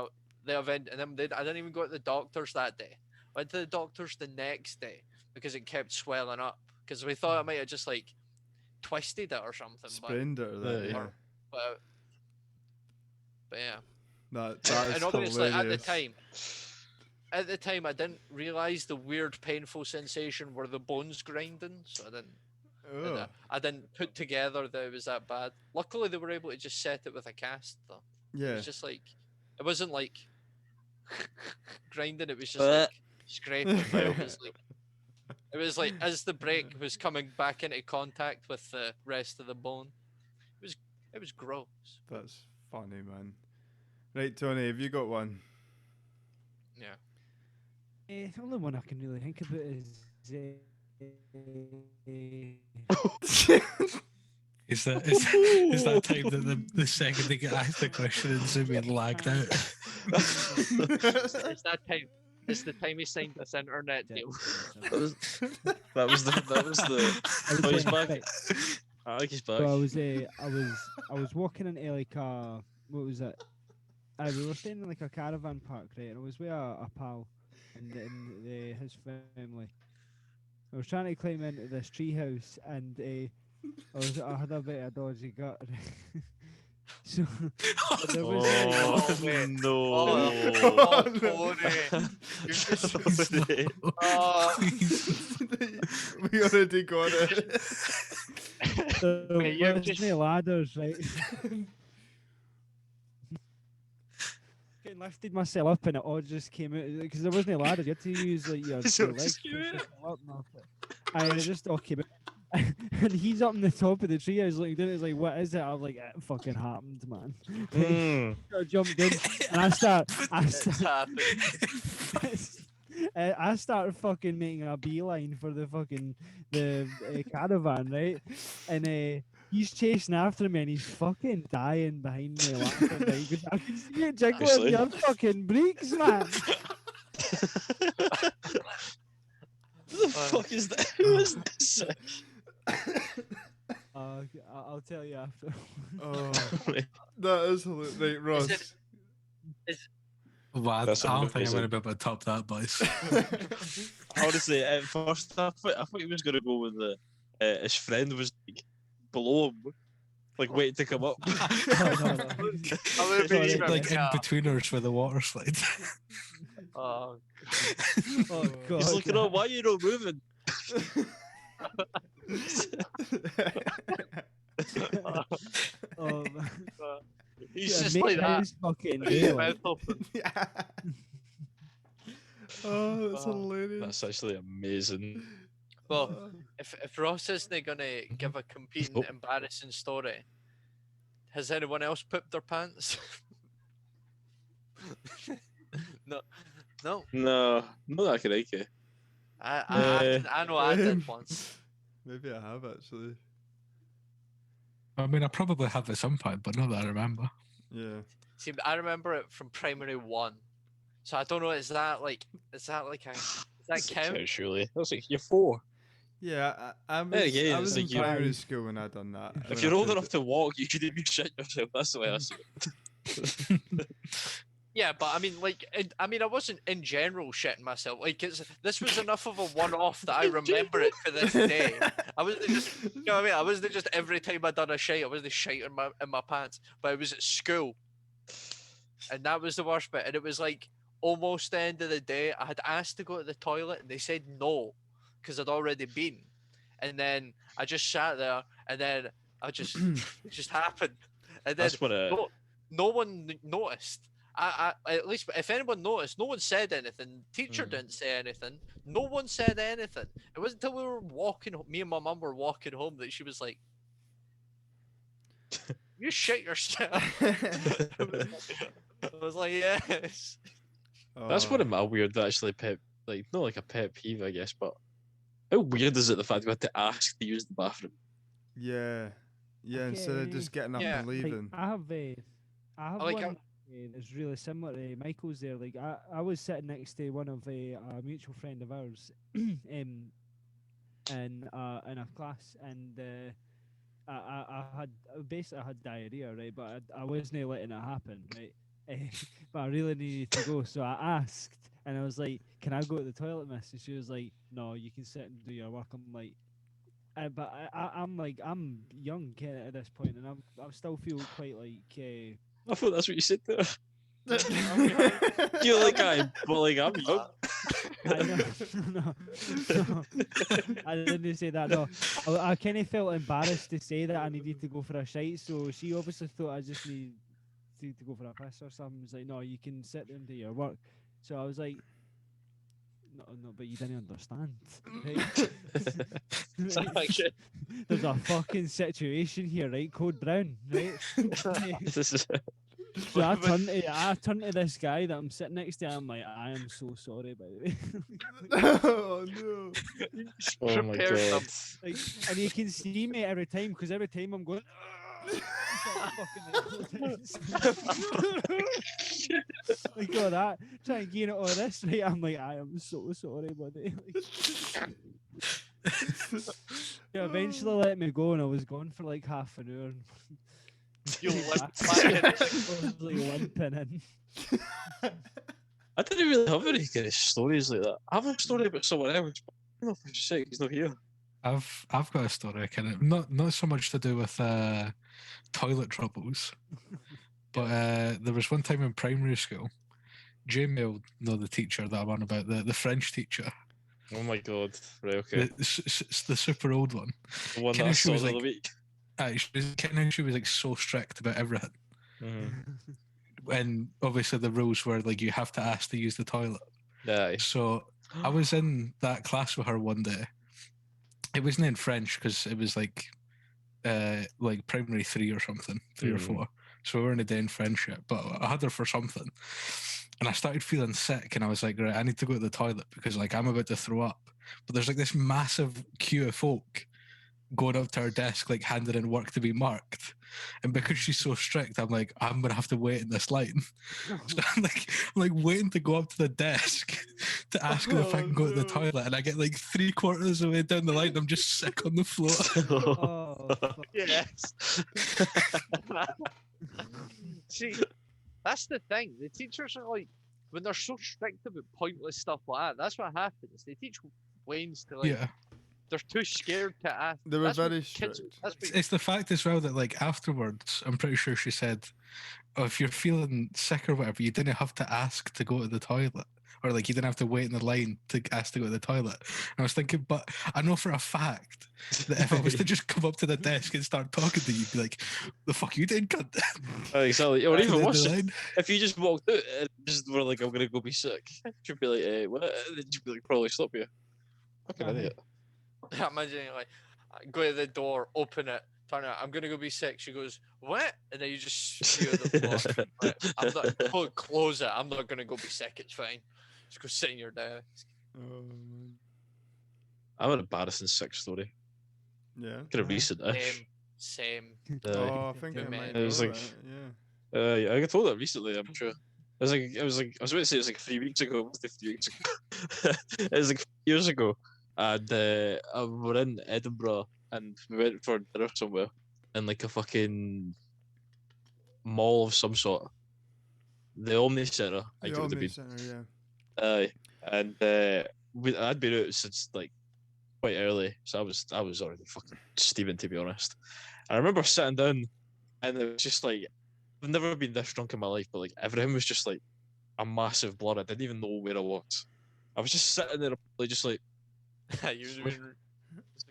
then I didn't even go to the doctors that day. I went to the doctors the next day because it kept swelling up. Because we thought I might have just like twisted it or something.
Sprained it or that, yeah.
But yeah.
That is
and obviously
hilarious.
at the time I didn't realise the weird painful sensation were the bones grinding, so I didn't put together that it was that bad. Luckily they were able to just set it with a cast though. It
Yeah.
was just like it wasn't like grinding, it was just like scraping. It was like as the break was coming back into contact with the rest of the bone. It was gross.
That's funny, man. Right, Tony, have you got one?
Yeah.
The only one I can really think about is.
Is that time that the second they get asked the question and Zoomy lagged out?
It's that time. It's the time he signed this internet deal.
That was the. Oh, he's back. I think he's back.
So I was walking into like a what was it? We were staying in like a caravan park, right? And I was with a pal and his family. I was trying to climb into this treehouse, and I had a bit of dodgy gut. So there was
We already got it.
there was no ladders, right? Lifted myself up and it all just came out because there wasn't a ladder. You had to use like your legs to push yourself up. And it just all came out. And he's up on the top of the tree. I was looking down. It's like, what is it? I was like, it fucking happened, man. I jumped in and I started fucking making a beeline for the fucking caravan, right? And he's chasing after me and he's fucking dying behind me laughing, right? 'Cause I can see it jiggling your fucking brakes, man.
What the fuck is that? Who is this?
I'll tell you after.
Oh, that is hilarious. Right, Ross.
Wow, I don't think I'm going to be able to top that, boys.
Honestly, at first I thought he was going to go with his friend was like, below him, like waiting to come up.
No.
Like in betweeners with the water slide.
Oh
God.
He's looking up. Why are you not moving?
Man.
He's just like that.
Fucking
Mouth open.
Oh, that's hilarious.
That's actually amazing.
Well, if Ross isn't gonna give a competing embarrassing story, has anyone else pooped their pants? No,
No, not that I can like it.
I know I did once.
Maybe I have actually.
I mean, I probably have at some point, but not that I remember.
Yeah.
See, I remember it from primary 1, so I don't know. Is that count?
Surely that's like you're 4.
Yeah, I was,
again,
I was
it's
in
like
primary school when I done that.
If you're old enough to walk, you shouldn't be shit yourself. That's the way I see it.
Yeah, but I mean, I wasn't in general shitting myself. Like, this was enough of a one-off that I remember it to this day. I wasn't just, you know what I mean? I wasn't just every time I done a shite, I wasn't shite in my pants. But it was at school, and that was the worst bit. And it was like almost the end of the day. I had asked to go to the toilet, and they said no, because I'd already been. And then I just sat there, and then it just happened. And then no one noticed. I at least if anyone noticed, no one said anything. Teacher didn't say anything. No one said anything. It wasn't until we were walking. Me and my mum were walking home that she was like, "You shit yourself." I was like, "Yes."
That's one of my weird, actually, like not like a pet peeve, I guess, but how weird is it the fact we had to ask to use the bathroom?
Yeah, instead of just getting up and leaving.
Like, I have
like,
one. It's really similar to Michael's there. Like I was sitting next to one of a mutual friend of ours, in a class, and I had diarrhea, right? But I wasn't letting it happen, right? But I really needed to go, so I asked, and I was like, "Can I go to the toilet, miss?" And she was like, "No, you can sit and do your work." I'm like, but I'm young at this point, and I still feel quite like.
I thought that's what you said there. You're like I'm young.
No, I didn't say that. No, I kind of felt embarrassed to say that I needed to go for a shite. So she obviously thought I just needed to go for a piss or something. It's like, no, you can sit there and do your work. So I was like, no, but you didn't understand. Right?
It's actually-
There's a fucking situation here, right? Code Brown, right?
This is
So I turn to this guy that I'm sitting next to. I'm like, I am so sorry, by the way.
Oh no.
oh my
Prepared them.
god.
Like, and you can see me every time because every time I'm going. Like all that, try and gain it all this, right? I'm like, I am so sorry, buddy. Yeah, eventually let me go, and I was gone for like half an hour.
You'll limp
Back.
back in.
I was like limping in.
I didn't really have any kind of stories like that. I have a story about someone else, but I don't know if I should say it, he's not here.
I've got a story, kind of not so much to do with toilet troubles, but there was one time in primary school. Jamie will know the teacher that I'm on about, the French teacher,
Oh my god. Right, okay.
the super old one.
The one that
Kinda
I
she
saw
was
the other
like-
week.
She was like so strict about everything,
Mm-hmm.
and obviously the rules were like you have to ask to use the toilet.
Yeah.
So I was in that class with her one day. It wasn't in French because it was like primary 3 or something, 3 or
Mhm.
4. So we weren't a day in French yet, but I had her for something. And I started feeling sick, and I was like, right, I need to go to the toilet because like I'm about to throw up. But there's like this massive queue of folk going up to her desk, like handing in work to be marked. And because she's so strict, I'm like, I'm gonna have to wait in this line. So I'm like waiting to go up to the desk to ask her if I can go to the toilet, and I get like 3/4 of the way down the line, I'm just sick on the floor.
Oh, fuck.
Yes. See, that's the thing. The teachers are like, when they're so strict about pointless stuff like that, that's what happens. They teach Waynes to like,
Yeah.
they're too scared to ask.
They were
That's what
very
kids-
strict.
That's what,
It's the fact as well that like afterwards, I'm pretty sure she said, oh, if you're feeling sick or whatever, you didn't have to ask to go to the toilet. Or like you didn't have to wait in the line to ask to go to the toilet. And I was thinking, but I know for a fact that if I was to just come up to the desk and start talking to you, you'd be like, the fuck you did, cunt.
Exactly. Or
To
even
the
worse,
line.
if you just walked out and just were like, I'm gonna go be sick, she'd be like, what? And then she'd be like, probably stop you. Fucking idiot.
imagine like, go to the door, open it, turn it. I'm gonna go be sick. She goes, what? And then you just spew on the floor. Right, I'm not close it. I'm not gonna go be sick. It's fine. Just go sit in your desk.
Oh, man.
I have an embarrassing sick story.
Yeah.
Kind of recent-ish.
Same.
Oh, I think I
Good
might
man.
know
It was like-
that, yeah.
Yeah, I got told that recently, I'm sure. I was about to say it was like 3 weeks ago. It was like 3 weeks ago. It was like years ago. And we were in Edinburgh and we went for dinner somewhere in like a fucking mall of some sort. The Omni Centre, I think it would have been.
Centre, yeah.
And I'd been out since like quite early, so I was already fucking steaming, to be honest. And I remember sitting down, and it was just like I've never been this drunk in my life, but like everything was just like a massive blur. I didn't even know where I was. I was just sitting there, probably just like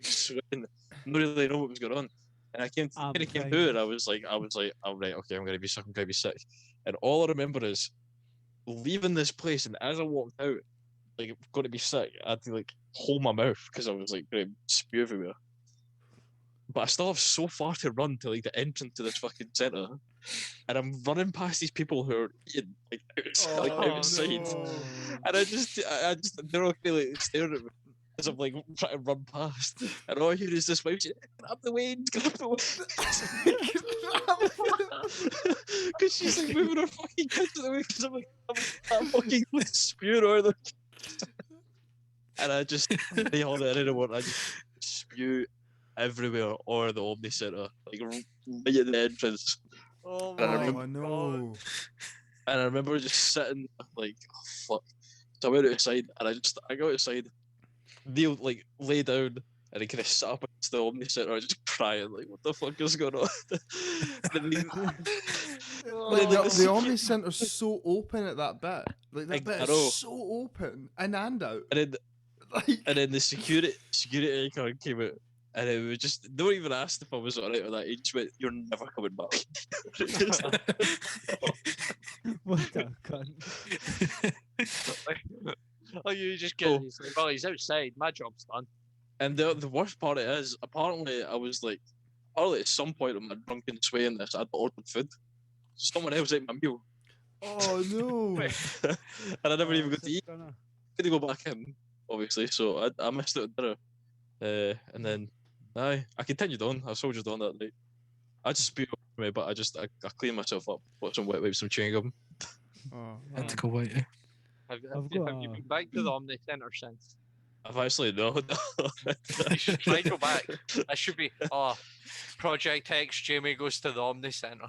sweating, not really know what was going on. And I came
fine.
to it, and I was like, oh right, okay, I'm gonna be sick. And all I remember is leaving this place, and as I walked out, like I'm going to be sick, I had to like hold my mouth because I was like going to spew everywhere. But I still have so far to run to like the entrance to this fucking centre, and I'm running past these people who are eating like outside,
no.
and I just they're all kind of like staring at me as I'm like trying to run past, and all I hear is this wife saying, "Grab the Wayne, grab the Wayne," because she's like moving her fucking kids away because I'm fucking spewing all the. And I just they hold it anymore. I just spew everywhere or the Omni Centre, like right at the entrance.
Oh
And I
my
remember-
Oh, no.
And I remember just sitting like, oh, fuck. So I went outside and I got outside, Neil like lay down and he kind of sat up against the Omni Centre just crying like, what the fuck is going on? And then
Like,
like,
the Omni Centre's so open at that bit. Like, that
I
bit
know.
is so open. In and out.
and then the security guard came out. And it was just, they weren't even asked if I was alright with that. He just went, "You're never coming back."
What a cunt.
Like Like you just get, he's like, well, he's outside. My job's done.
And the worst part is, apparently, apparently at some point in my drunken sway in this, I'd ordered food. Someone else ate my meal.
Oh no!
And I never even got to eat.
Gunner.
Couldn't go back in, obviously, so I missed it at dinner. And then, I continued on. I soldiered on that night. I just spewed over me, but I cleaned myself up, put some wet wipes, some chewing gum.
Oh,
Had to go white.
Have
I've
you
got
been back to the Omni Centre since?
I've actually no.
I should try to go back. I should be. Oh, Project X. Jamie goes to the Omni Centre.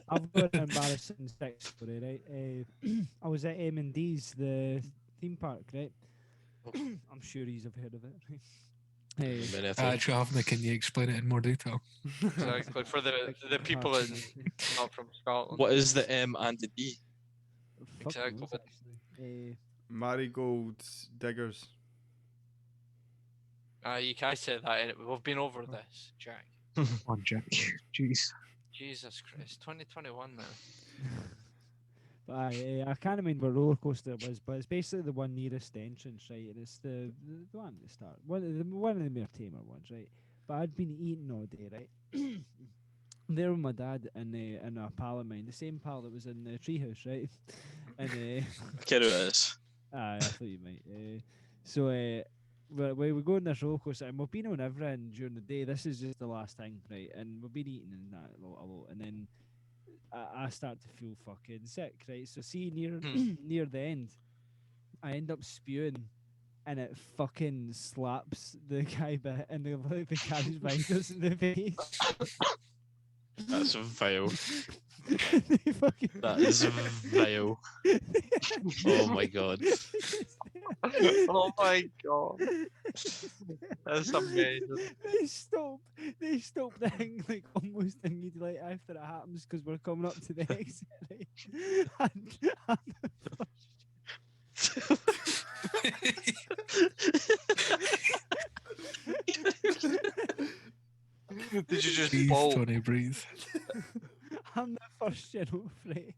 I've got an embarrassing sex story, right? I was at M&D's, the theme park, right? I'm sure you've heard of it, right?
Many a
I
time.
actually haven't. Can you explain it in more detail?
Exactly for the people in not from Scotland.
What is the M and the D?
Fuck
Exactly.
knows, actually.
Marigold diggers.
You can't say that. We've been over this, Jack.
On Jack. Jeez.
Jesus Christ, 2021 now.
But I can't remember what roller coaster it was, but it's basically the one nearest the entrance, right? And it's the one at the start, one of the more tamer ones, right? But I'd been eating all day, right? There with my dad and a pal of mine, the same pal that was in the treehouse, right? And
I care who it is.
I thought you might. So we go on this roller coaster, and we've been on everything during the day. This is just the last thing, right? And we've been eating and that a lot, and then I start to feel fucking sick, right? So see near the end, I end up spewing, and it fucking slaps the guy and the carriage behind us in the face.
That's vile.
They fucking
That is vile. Oh my god.
Oh my god, that's amazing.
They stop the thing like almost immediately after it happens because we're coming up to the exit, right?
Did you just
Breathe,
bolt?
Tony, breathe.
I'm the first general, right?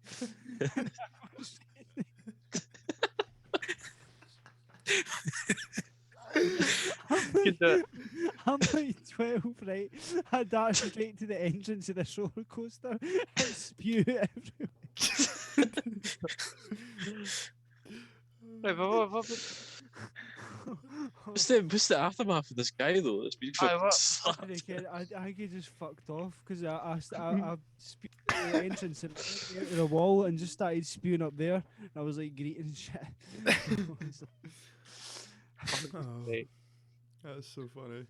I'm like 12, right? I dash straight to the entrance of this roller coaster and spew everywhere.
Wait,
What's the aftermath of this guy though? That's been fucking
what?
slapped.
I get just fucked off because I spewed at the entrance and out of the wall and just started spewing up there. And I was like greeting shit.
Oh,
Wait.
that's so funny.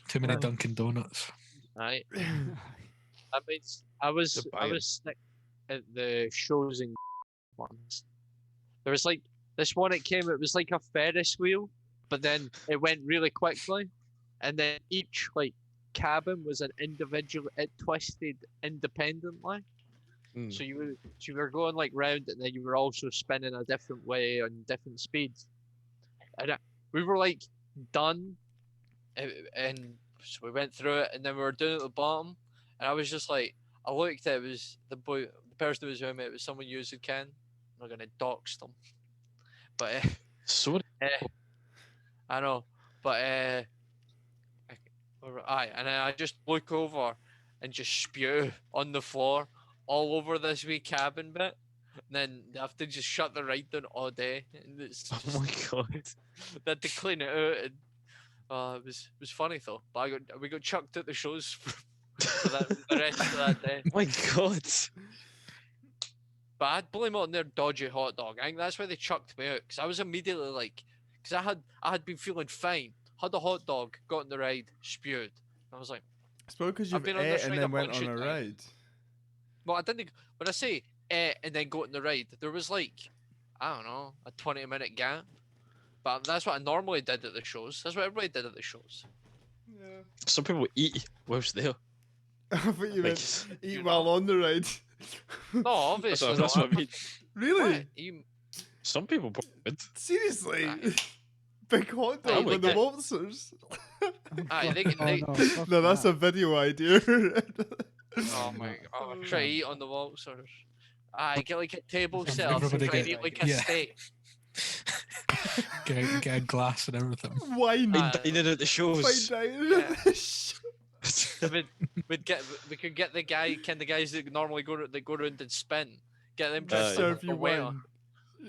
Too many Dunkin' Donuts.
Right. I was sick at the shows in once. There was like this one. It was like a Ferris wheel, but then it went really quickly, and then each like cabin was an individual. It twisted independently. So you were going like round, and then you were also spinning a different way on different speeds. And we were like done, and so we went through it, and then we were down at the bottom, and I was just like, I looked at it was the person who was with me. It was someone using Ken. I'm not gonna dox them, but
Sorry.
I know, but and then I just look over and just spew on the floor all over this wee cabin bit. And then they have to just shut the ride down all day. And it's
Oh my god.
they had to clean it out. And, it was funny though. But we got chucked at the shows for the rest of that day.
Oh my god.
But I'd blame it on their dodgy hot dog. I think that's why they chucked me out. Because I was immediately like, because I had been feeling fine. Had a hot dog, got on the ride, spewed. I was like,
It's probably because
I've
you've
been on
ate
this
and
ride
then
a
went
bunch
on a
of
ride.
well, I didn't. When I say and then go on the ride, there was like, I don't know, a 20-minute gap. But that's what I normally did at the shows. That's what everybody did at the shows.
Yeah.
Some people eat whilst there.
I thought you
Like,
meant eat while on the ride.
No, obviously.
that's what I mean.
Really?
What? You,
Some people probably would.
Seriously?
Right.
Big hot
I
dog
like
on the
that.
waltzers.
they-
No, that's a video idea.
oh my god, try to eat on the waltzers. I get like a table set up and
Everybody
try to
get-
eat like a
yeah.
steak.
Get a glass and everything.
Wine.
Fine dining at the shows.
Fine dining.
We could get the guys that normally go around and spin. Get them
To
dressed
serve
up
you
a waiter.
wine.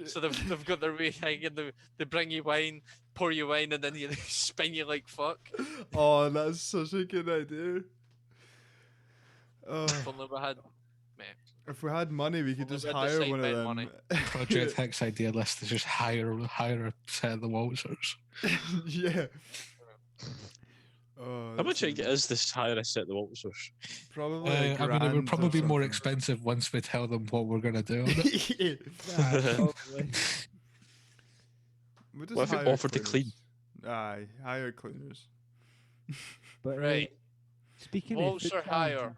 So they've got their way thing and they bring you wine, pour you wine, and then they spin you like fuck.
Oh, that's such a good idea.
If only we had,
If we had money, we could
Well,
just
we had the
hire
side
one of
bet
them.
money.
Project X idea list is just hire a set of the waltzers.
Yeah. Oh,
How much
that's
is this hire a set the waltzers?
Probably.
I mean, it would
grand
probably
or
be more
something.
expensive once we tell them what we're gonna do on it.
Yeah.
Probably.
We'll just
What if it
hire
offered to clean?
cleaners. Aye, hire cleaners.
But
right.
speaking of
Waltzer
food
hire.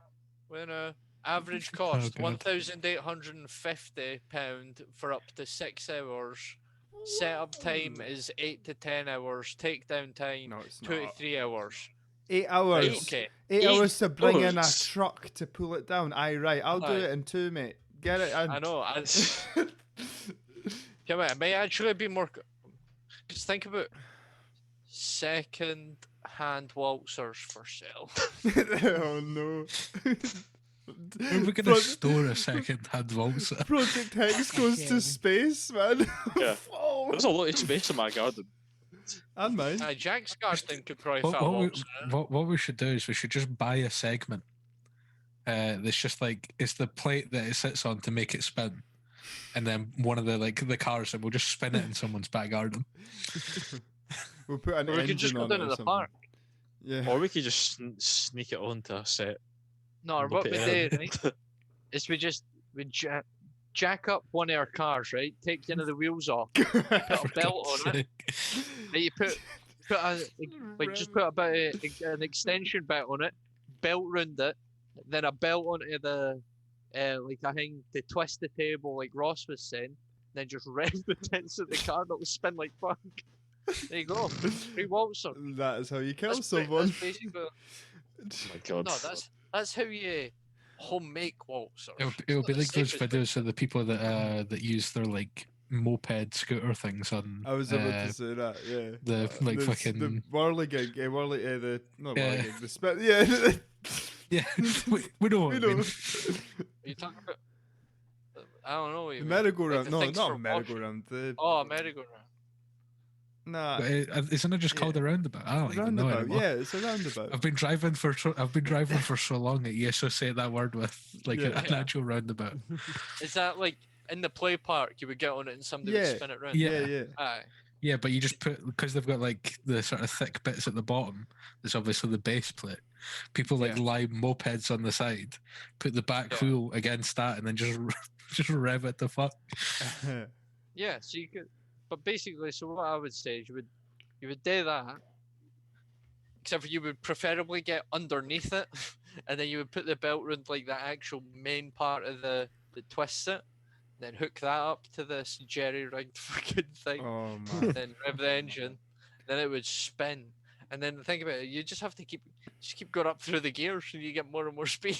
challenges,
Average cost
God.
£1,850 for up to 6 hours. Setup time is 8 to 10 hours. Takedown time
No, it's
2 to
not.
3 hours.
8 hours.
Right, okay.
8 hours to bring in a
hours.
truck to pull it down. Aye, right. I'll do
Aye.
it in 2, mate. Get it in.
I know. Come on, it may actually be more. Just think about second-hand waltzers for sale.
Oh no.
Where are we gonna store a second-hand waltzer?
Project X goes to space, man.
Yeah.
Oh.
There's a lot of space in my garden.
And mine.
Jack's garden could probably
What,
fit a
what, we,
waltzer in.
what we should do is we should just buy a segment. That's just like it's the plate that it sits on to make it spin, and then one of the cars, and we'll just spin it in someone's back garden.
We'll put an
Or we
engine
could just go
on
down
it
to
or
the
something.
park.
Yeah.
Or we could just sneak it onto a set.
No,
and
what
look
we
at
do,
it.
right, is we jack up one of our cars, right? Take one of the wheels off, put a belt on it. Then you put just put about an extension belt on it, belt round it, then a belt onto the like a thing to twist the table like Ross was saying, then just rev the tents of the car and it'll spin like fuck. There you go, free waltzer.
That is how you kill
That's
someone.
That's basically
Oh my god.
no, that's how you home make waltzers.
It'll be
It's
like
not the
those
safest way.
videos of the people that use their like moped scooter things on.
I was about to say that, yeah.
the like
The
fucking
whirligig, the not
Yeah.
whirligig, the spit, yeah.
yeah. we know what
We
I mean.
know.
Are you talking about? I don't know. What
The
you mean.
merry-go-round,
the
no,
things
not
for
a merry-go-round. The
Oh, a merry-go-round.
nah,
But, isn't it just called a roundabout? I don't even know
roundabout.
anymore.
Yeah, it's a roundabout.
I've been driving for so long that you associate that word with like
Yeah.
an actual roundabout.
Is that like in the play park? You would get on it and somebody
Yeah.
would spin it round.
Yeah.
Yeah, yeah.
Aye.
Yeah, but you just put because they've got like the sort of thick bits at the bottom. There's obviously the base plate. People like
Yeah.
lie mopeds on the side, put the back
Yeah.
wheel against that, and then just just rev it to fuck.
Yeah. So you could, but basically, so what I would say is you would do that, except for you would preferably get underneath it, and then you would put the belt round like the actual main part of the that twists it, then hook that up to this jerry rigged fucking thing.
Oh man.
Then rev the engine, then it would spin. And then think about it, you just have to keep going up through the gears and you get more and more speed.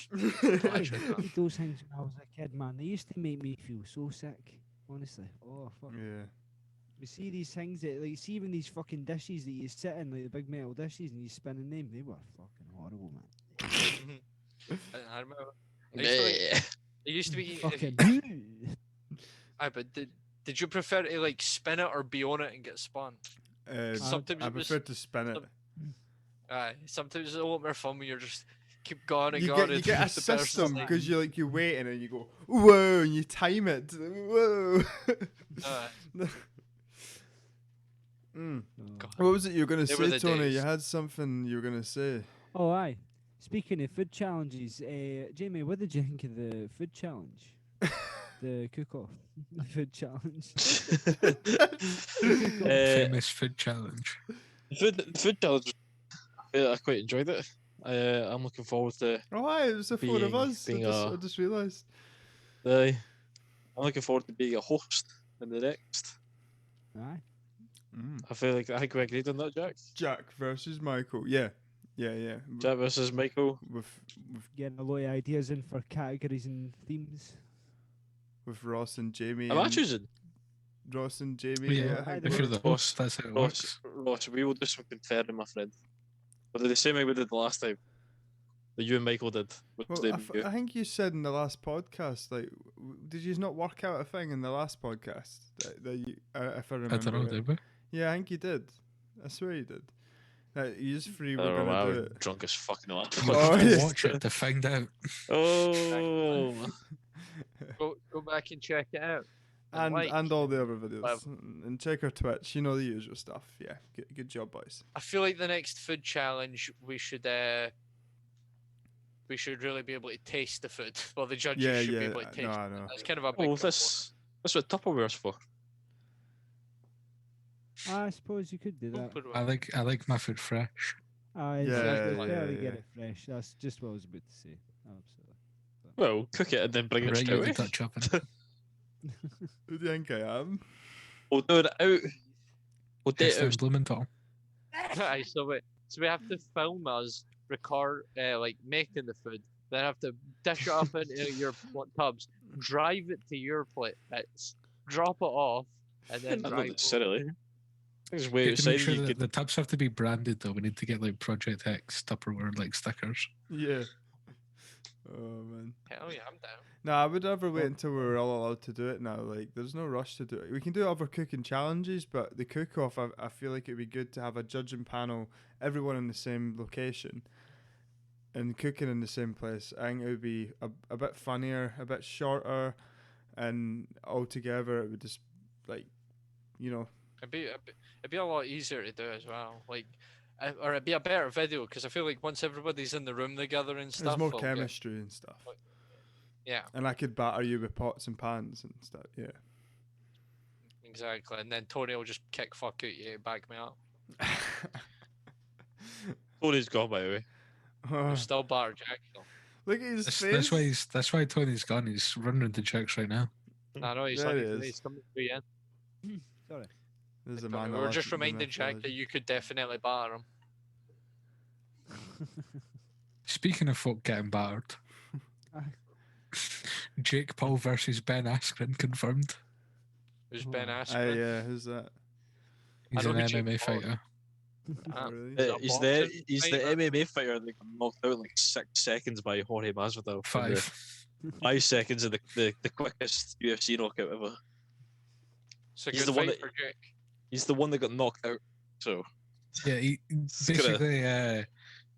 Actually, no.
those things when I was a kid, man, they used to make me feel so sick. Honestly. Oh fuck.
Yeah.
You see these things that like see even these fucking dishes that you sit in, like the big metal dishes and you spinning them, they were fucking horrible, man.
I remember. It used to be.
Fucking
Aye, but did you prefer to like spin it or be on it and get spun? Sometimes
I
it was-
prefer to spin it.
Aye, sometimes it's a lot more fun when you're just keep going and
You
going.
get
and
a
the person's
system
like,
because you're waiting and you go whoa and you time it. Whoa.
aye.
Mm.
God.
What was it you were gonna
They were
say,
the
Tony? You
days.
had something you were gonna say.
Oh aye. Speaking of food challenges, Jamie, what did you think of the food challenge? The cook-off, the food challenge.
Famous food challenge.
The food challenge. I quite enjoyed it. I'm looking forward to.
Oh, aye, it was the four of
Being-
us.
being
I just realised.
I'm looking forward to being a host in the next.
Aye.
I think we agreed on that, Jack.
Jack versus Michael. Yeah, yeah.
Jack versus Michael.
With
Getting a lot of ideas in for categories and themes.
Ross and Jamie.
Am I
and-
choosing?
Ross and Jamie.
Yeah,
I think
if
they
you're
were-
the host, that's how it works.
Ross, we will do some conferring, my friend. We'll do the same thing we did the last time. That you and Michael did. With
Well, I think you said in the last podcast, like, did you not work out a thing in the last podcast that you, if I remember?
I don't know,
right?
did we?
Yeah, I think you did. I swear you did. You just three
I
were
don't know,
gonna
I
do
was
it.
drunk as fucking a lot.
We'll
Oh,
have to
yes.
watch it to find out.
Oh.
Go back and check it out.
and all the other videos,
whatever.
and check our Twitch. You know the usual stuff. Yeah, good job, boys.
I feel like the next food challenge we should really be able to taste the food. Well, the judges
Yeah,
should be
yeah.
able to taste.
No, I
it.
know.
That's kind of a big.
Oh,
goal.
that's what Tupperware's for.
I suppose you could do that.
I like my food fresh.
Ah,
Yeah,
exactly.
yeah,
Better
yeah.
get it fresh. That's just what I was about to say. Absolutely.
Well, cook it and then bring it
Right,
straight
you
away.
the Dutch oven.
Who do you think I am?
We'll do it out. We'll do
Yes,
it
in
out.
Blumenthal.
Aye, so we have to film us record like making the food, then have to dish it up into your tubs, drive it to your plates, drop it off, and then
Not
drive.
necessarily. Just
You
wait
have to make
outside.
sure
You
that
could
the tubs have to be branded though. We need to get like Project X Tupperware like stickers.
Yeah. Oh man.
Hell yeah, I'm down.
No, I would never wait until we were all allowed to do it now. Like, there's no rush to do it. We can do other cooking challenges, but the cook-off, I feel like it'd be good to have a judging panel, everyone in the same location, and cooking in the same place. I think it would be a bit funnier, a bit shorter, and altogether it would just, like, you know.
It'd be a lot easier to do as well. Like, or it'd be a better video because I feel like once everybody's in the room together and stuff,
There's more
it'll get-
chemistry and stuff.
Yeah,
And I could batter you with pots and pans and stuff, yeah.
exactly. And then Tony will just kick fuck out you, back me up.
Tony's gone, by the way.
You're still batter Jack though.
Look at his
That's,
face.
that's why Tony's gone. He's running the checks right now.
I know he's
There
on
he
his
is.
way, he's coming to you in.
Sorry.
There's a
Tony,
man
we
that
were
left
just
the
reminding Jack that
mythology.
you could definitely batter him.
Speaking of folk getting battered, Jake Paul versus Ben Askren confirmed.
Who's Ben
Oh.
Askren?
Yeah, who's that?
He's
know
an
who Jake
MMA
Paul is.
fighter.
Ah,
Really?
that
He's
boxing
the
fighter?
MMA fighter that got knocked out in like 6 seconds by Jorge Masvidal. for the
5.
5 seconds of the quickest UFC knockout ever.
It's a
He's
good
the one
fight
that-
for Jake.
He's the one that got knocked out. So
Yeah,
It's gonna-
basically,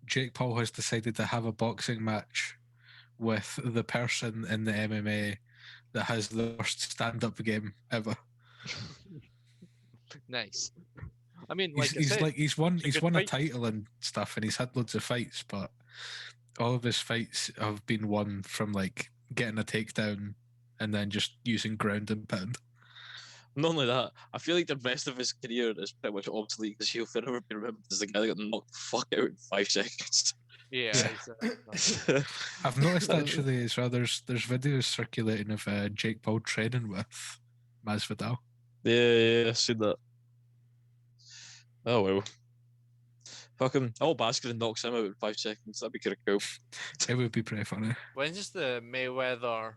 Jake Paul has decided to have a boxing match with the person in the MMA that has the worst stand-up game ever.
Nice. I mean, like I
He's
said,
like he's won
it's a
he's
good
won a
fight.
title and stuff, and he's had loads of fights, but all of his fights have been won from like getting a takedown and then just using ground and pound.
not only that, I feel like the rest of his career is pretty much obsolete because he'll forever be remembered as the guy that got knocked the fuck out in 5 seconds.
yeah,
Yeah.
exactly.
I've noticed actually as well. There's videos circulating of Jake Paul training with Masvidal.
Yeah, I seen that. Oh well. Fucking Askren knocks him out in 5 seconds. That'd be kind of cool.
It would be pretty funny.
When's the Mayweather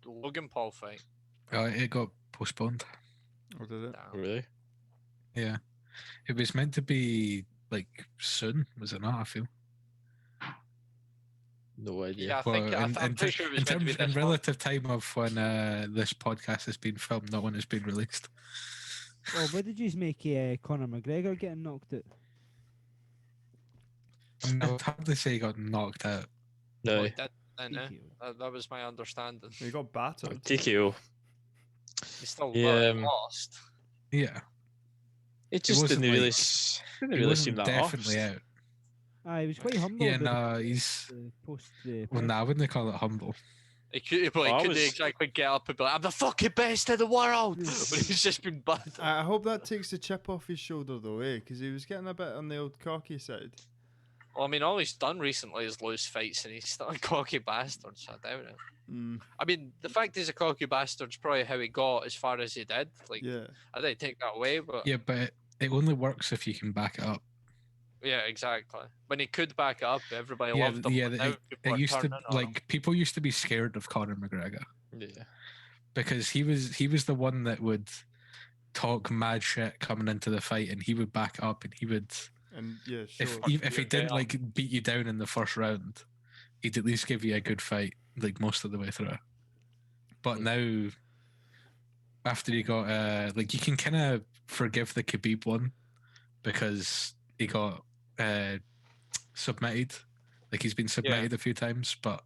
Logan Paul fight?
It got postponed.
Or did it?
Damn.
Really?
Yeah, it was meant to be like soon, was it not? I feel.
No idea.
Yeah, I think I'm pretty sure it was meant to be
in
this month.
relative time of when this podcast has been filmed, not when it's been released.
Oh, what did you make Conor McGregor getting knocked out?
I mean, I would hardly say he got knocked out.
No.
Oh, he did, didn't he?
TKO.
That was my understanding.
He got battered.
TKO.
He still
Yeah,
lost.
Yeah,
It just
wasn't
didn't really,
like-
didn't
he
really
wasn't
seem that
definitely
off.
out.
He was quite humble.
Yeah,
about
no, he's.
the post. The
Well,
press.
nah, I wouldn't call it humble.
He couldn't
was-
exactly get up and be like, I'm the fucking best in the world! But he's just been bad.
I hope that takes the chip off his shoulder though, eh? Because he was getting a bit on the old cocky side.
Well, I mean, all he's done recently is lose fights and he's still a cocky bastard, so I doubt it.
Mm,
I mean, the fact he's a cocky bastard's probably how he got as far as he did. Like,
yeah.
I didn't take that away, but
Yeah, but it only works if you can back it up.
yeah, exactly. When he could back it up, everybody
Yeah,
loved him.
yeah.
but now people
It
are
used to
turning on him.
like people used to be scared of Conor McGregor,
Yeah.
because he was the one that would talk mad shit coming into the fight, and he would back up, and he would.
And yeah, sure.
If he didn't like beat you down in the first round, he'd at least give you a good fight, like most of the way through. But now, after he got like, you can kind of forgive the Khabib one because he got submitted. Like, he's been submitted a few times, but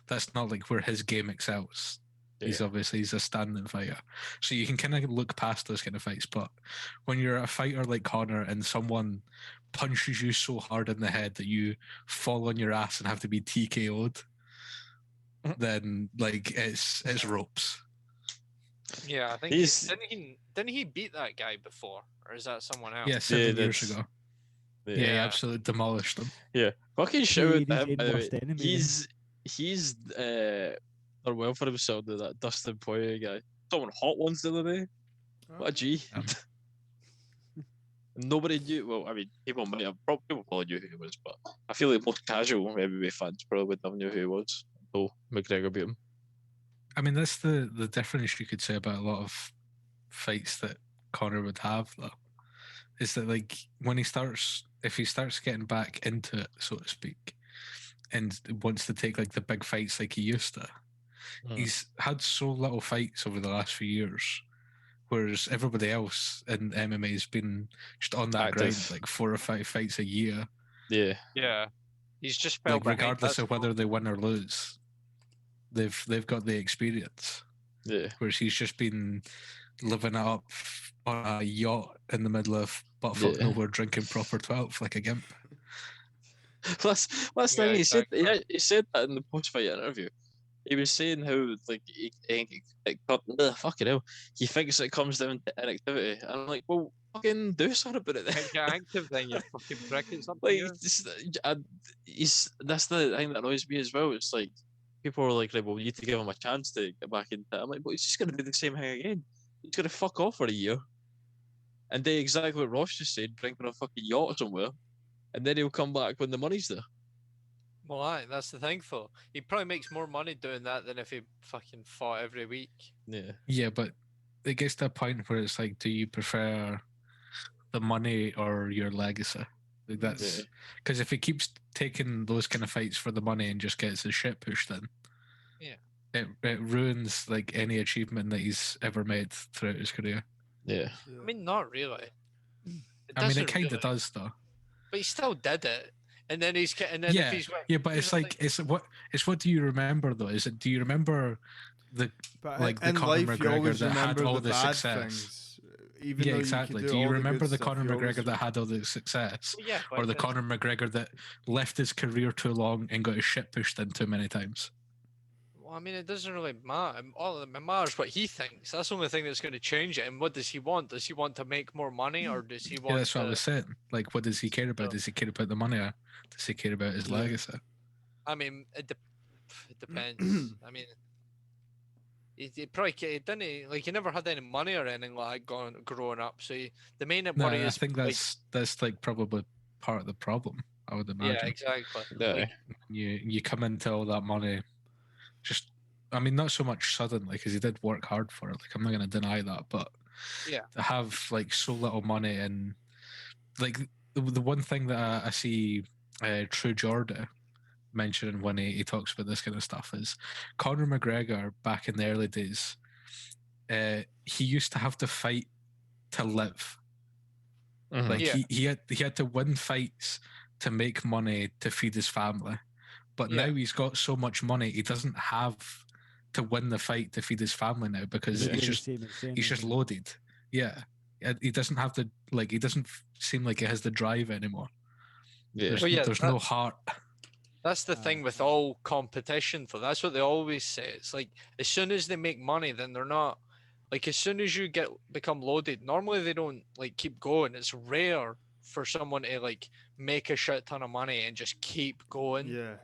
that's not like where his game excels. He's a standing fighter, so you can kind of look past those kind of fights. But when you're a fighter like Connor and someone punches you so hard in the head that you fall on your ass and have to be TKO'd, then like it's ropes.
Yeah, I think didn't he beat that guy before, or is that someone else?
Yeah, 7 years ago. Yeah, he absolutely demolished him.
Yeah, fucking shout out to him, by the way.
enemy,
He's done well for himself, that Dustin Poirier guy. Someone hot ones the other day. What a G. Nobody knew. Well, I mean, people might have. People probably knew who he was, but I feel like most casual MMA fans probably wouldn't have knew who he was until McGregor beat him.
I mean, that's the difference you could say about a lot of fights that Connor would have, though, is that like if he starts getting back into it, so to speak, and wants to take like the big fights like he used to, he's had so little fights over the last few years, whereas everybody else in MMA has been just on that grind, like 4 or 5 fights a year.
Yeah. He's just fell
like, regardless of whether they win or lose, they've got the experience.
Yeah.
Whereas he's just been living it up on a yacht in the middle of buttfuck nowhere, drinking proper 12 like a gimp.
Last thing he said that in the post-fight interview. He was saying how like fucking hell, he thinks it comes down to inactivity, and I'm like, well, fucking do something about it then.
Get active then, you fucking prick. It's something.
Like, that's the thing that annoys me as well. It's like people are like, well, you need to give him a chance to get back into it. I'm like, well, he's just gonna do the same thing again. He's gonna fuck off for a year and do exactly what Ross just said, drinking a fucking yacht somewhere, and then he'll come back when the money's there.
Well, that's the thing, though. He probably makes more money doing that than if he fucking fought every week.
Yeah, but it gets to a point where it's like, do you prefer the money or your legacy? Like, that's because if he keeps taking those kind of fights for the money and just gets his shit pushed in, it ruins like any achievement that he's ever made throughout his career.
I mean, not really.
It kind of does, though.
But he still did it. And then if he's
but it's like what do you remember though? Do you remember the Conor McGregor that had all the success? Exactly. Do you remember the Conor McGregor that had all the success, or the Conor McGregor that left his career too long and got his shit pushed in too many times?
Well, I mean, it doesn't really matter. It matters what he thinks. That's the only thing that's going to change it. And what does he want? Does he want to make more money, or does he want?
Yeah, that's what I was saying. Like, what does he care about? Does he care about the money, or does he care about his legacy?
I mean, it depends. I mean, he probably didn't. He never had any money or anything like that growing up. So the main worry is.
I think that's like probably part of the problem. I would imagine.
Yeah, exactly.
Yeah.
You come into all that money. Just, I mean, not so much suddenly because he did work hard for it. Like, I'm not going to deny that, but to have like so little money and like the one thing that I see True Jordan mentioning when he talks about this kind of stuff is Conor McGregor back in the early days. He used to have to fight to live. Like he had to win fights to make money to feed his family. But now he's got so much money, he doesn't have to win the fight to feed his family now because he's just loaded. Yeah, he doesn't have to he doesn't seem like he has the drive anymore. Yeah, there's no heart.
That's the thing with all competition. That's what they always say. It's like as soon as they make money, then they're not like as soon as you become loaded. Normally they don't keep going. It's rare for someone to make a shit ton of money and just keep going.
Yeah.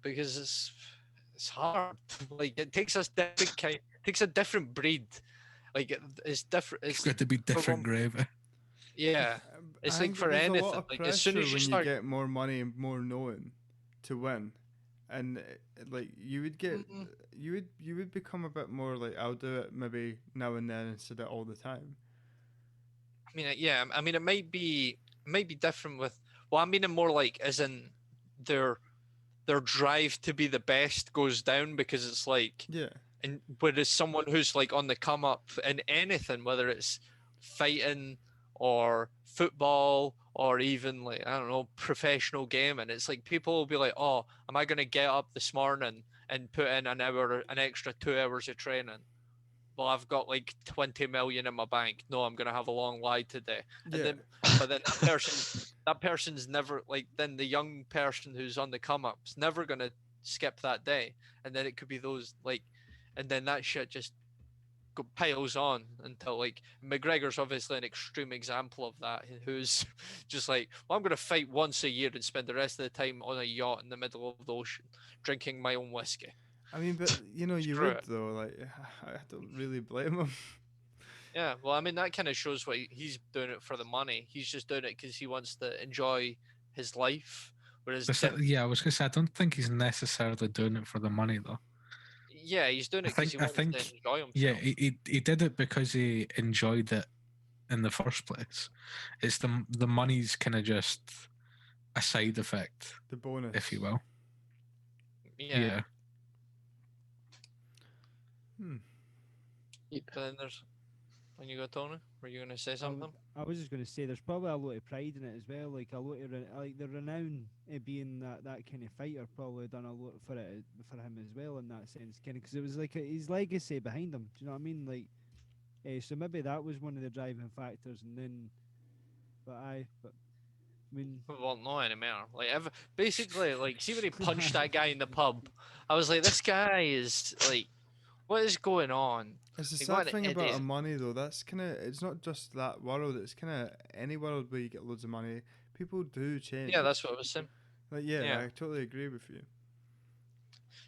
Because it's hard. It takes us takes a different breed. It's different. It's
got to be different gravy.
Yeah, it's for anything. As soon as
you get more money and more known to win, and like you would get
Mm-mm.
you would become a bit more like, I'll do it maybe now and then instead of all the time.
I mean, yeah. I mean, it might be different with. Well, I mean, it more like as in their drive to be the best goes down because it's like,
Yeah.
and whereas someone who's like on the come up in anything, whether it's fighting or football or even like, I don't know, professional gaming, it's like people will be like, oh, am I gonna get up this morning and put in an extra 2 hours of training? Well, I've got like 20 million in my bank. No, I'm gonna have a long lie today. And
Yeah.
then, but then that person's never like. Then the young person who's on the come up's never gonna skip that day. And then it could be those like, and then that shit just piles on until like McGregor's obviously an extreme example of that. Who's just like, well, I'm gonna fight once a year and spend the rest of the time on a yacht in the middle of the ocean, drinking my own whiskey.
I mean, but you know, you
Screw
would
it.
though. Like, I don't really blame him.
Yeah, well, I mean, that kind of shows why he's doing it for the money. He's just doing it because he wants to enjoy his life. Whereas,
Yeah, I was gonna say I don't think he's necessarily doing it for the money though.
yeah, he's doing it because he wants to enjoy himself.
Yeah, he did it because he enjoyed it in the first place. It's the money's kind of just a side effect,
The bonus,
if you will.
Yeah.
Hmm.
But then there's, when you go, Tony, were you gonna say something?
I was just going to say there's probably a lot of pride in it as well. Like a lot of like the renown of being that kind of fighter probably done a lot for it for him as well in that sense, kind of because it was like his legacy behind him. Do you know what I mean? Like, so maybe that was one of the driving factors, and then, but I mean,
Well, no anymore. Like, basically, like, see when he punched that guy in the pub, I was like, this guy is like, what is going on?
It's the
Like,
sad
what an
thing about
idiot.
money, though. That's kind of, it's not just that world. It's kind of any world where you get loads of money. People do change.
Yeah, that's what I was saying.
Like, yeah,
yeah.
I totally agree with you.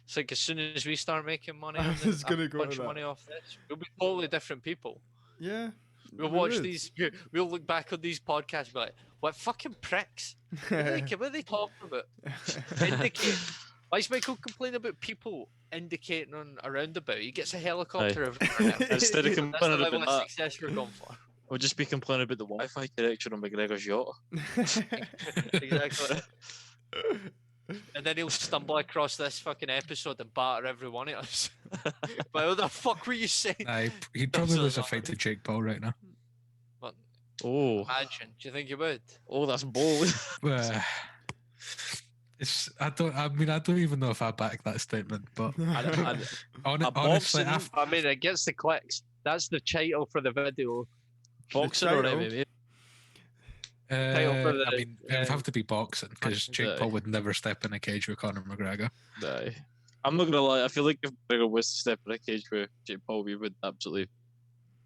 It's like as soon as we start making money,
I
on
was gonna
a
go
bunch
to
of
that.
money off this, we'll be totally different people.
Yeah.
We'll
we
watch
would.
these. We'll look back on these podcasts, and be like, "What fucking pricks? What are they talking about? Indicate." Why is Michael complaining about people indicating on a roundabout? He gets a helicopter everywhere now.
Instead of
That's the
complaining
level
about
of
that,
success we're going for.
we'll just be complaining about the Wi-Fi connection on McGregor's yacht.
Exactly. And then he'll stumble across this fucking episode and batter every one of us. But what the fuck were you saying?
He'd probably lose a fight to Jake Paul right now.
But
Oh,
imagine. Do you think you would?
oh, that's bold.
I don't even know if I back that statement, but honestly,
boxing-
I mean, it gets the clicks. That's the title for the video.
Boxing or
title?
MMA?
Title for
I mean, it would have to be boxing because Jake
Aye.
Paul would never step in a cage with Conor McGregor.
Aye. I'm not gonna lie. I feel like if McGregor was to step in a cage with Jake Paul, we would absolutely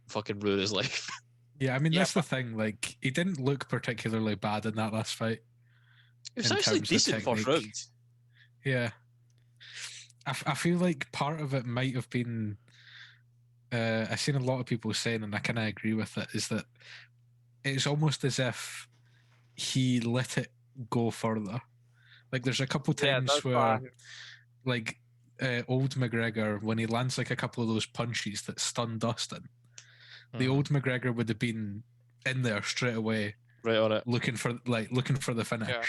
fucking ruin his life.
Yeah, I mean
Yeah,
that's the thing. Like, he didn't look particularly bad in that last fight.
It was
In
actually
terms of
decent first
technique.
round.
Yeah, I feel like part of it might have been. I've seen a lot of people saying, and I kind of agree with it, is that it's almost as if he let it go further. Like, there's a couple times
that's
where,
why.
like, old McGregor, when he lands like a couple of those punches that stun Dustin, the old McGregor would have been in there straight away,
Right on it.
looking for the finish.
Yeah.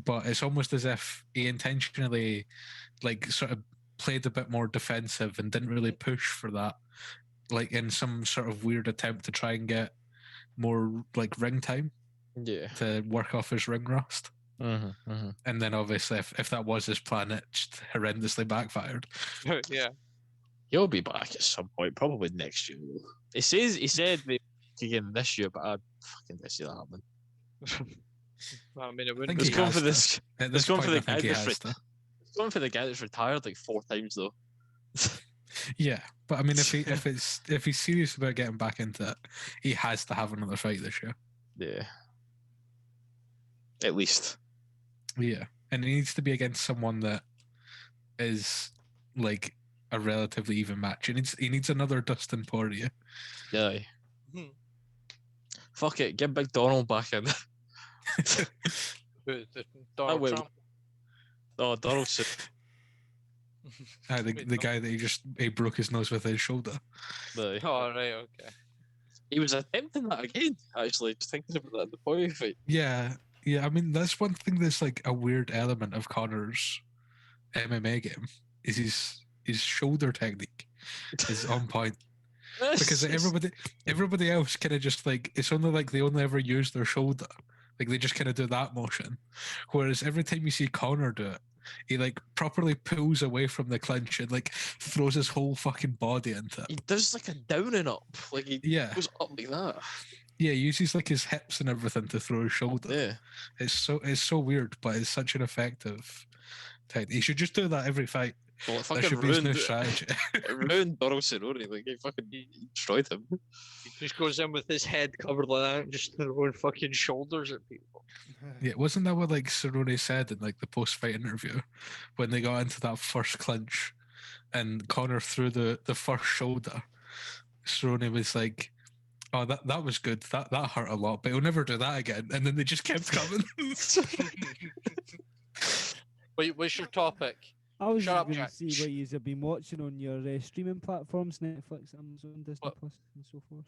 But it's almost as if he intentionally, like, sort of played a bit more defensive and didn't really push for that, like in some sort of weird attempt to try and get more like ring time
Yeah.
to work off his ring rust. And then obviously, if that was his plan, it just horrendously backfired.
Yeah.
He'll be back at some point, probably next year. He said maybe again this year, but I fucking didn't see that happening.
I mean, it
I
wouldn't
think
It's
he
going
has
for
to.
this.
At this
going
point,
for the
I think he
guy
has
that's
to.
It's going for the guy that's retired like 4 times though.
Yeah, but I mean, if he's serious about getting back into it, he has to have another fight this year.
Yeah. At least.
Yeah, and he needs to be against someone that is like a relatively even match. He needs another Dustin Poirier.
Yeah.
Hmm.
Fuck it, get Big Donald back in.
Donald
way-
Trump.
Oh, Donaldson.
The
Wait, no.
guy that he broke his nose with his shoulder.
No,
Oh, right, okay.
he was attempting that again. Actually, just thinking about that at the point of it.
Yeah, yeah. I mean, that's one thing that's like a weird element of Connor's MMA game is his shoulder technique is on point. Because everybody else kind of just like, it's only like they only ever use their shoulder, like they just kind of do that motion, whereas every time you see Connor do it, he like properly pulls away from the clinch and like throws his whole fucking body into
he
it.
does like a down and up, like he
Yeah,
goes up like that.
yeah, he uses like his hips and everything to throw his shoulder.
Yeah,
It's so weird, but it's such an effective technique. He should just do that every fight.
well, it
That
fucking
should be his new
ruined,
strategy.
it ruined Donaldson, really. Like he fucking destroyed him.
He just goes in with his head covered like that and just throwing fucking shoulders at people.
Yeah, wasn't that what like Cerrone said in like the post-fight interview when they got into that first clinch and Connor threw the first shoulder? Cerrone was like, "Oh, that was good. That hurt a lot, but he'll never do that again." And then they just kept coming.
Wait, what's your topic?
I was
Shut
just
up,
going
Jack.
to see what you've been watching on your streaming platforms, Netflix, Amazon, Disney
What?
Plus, and so forth.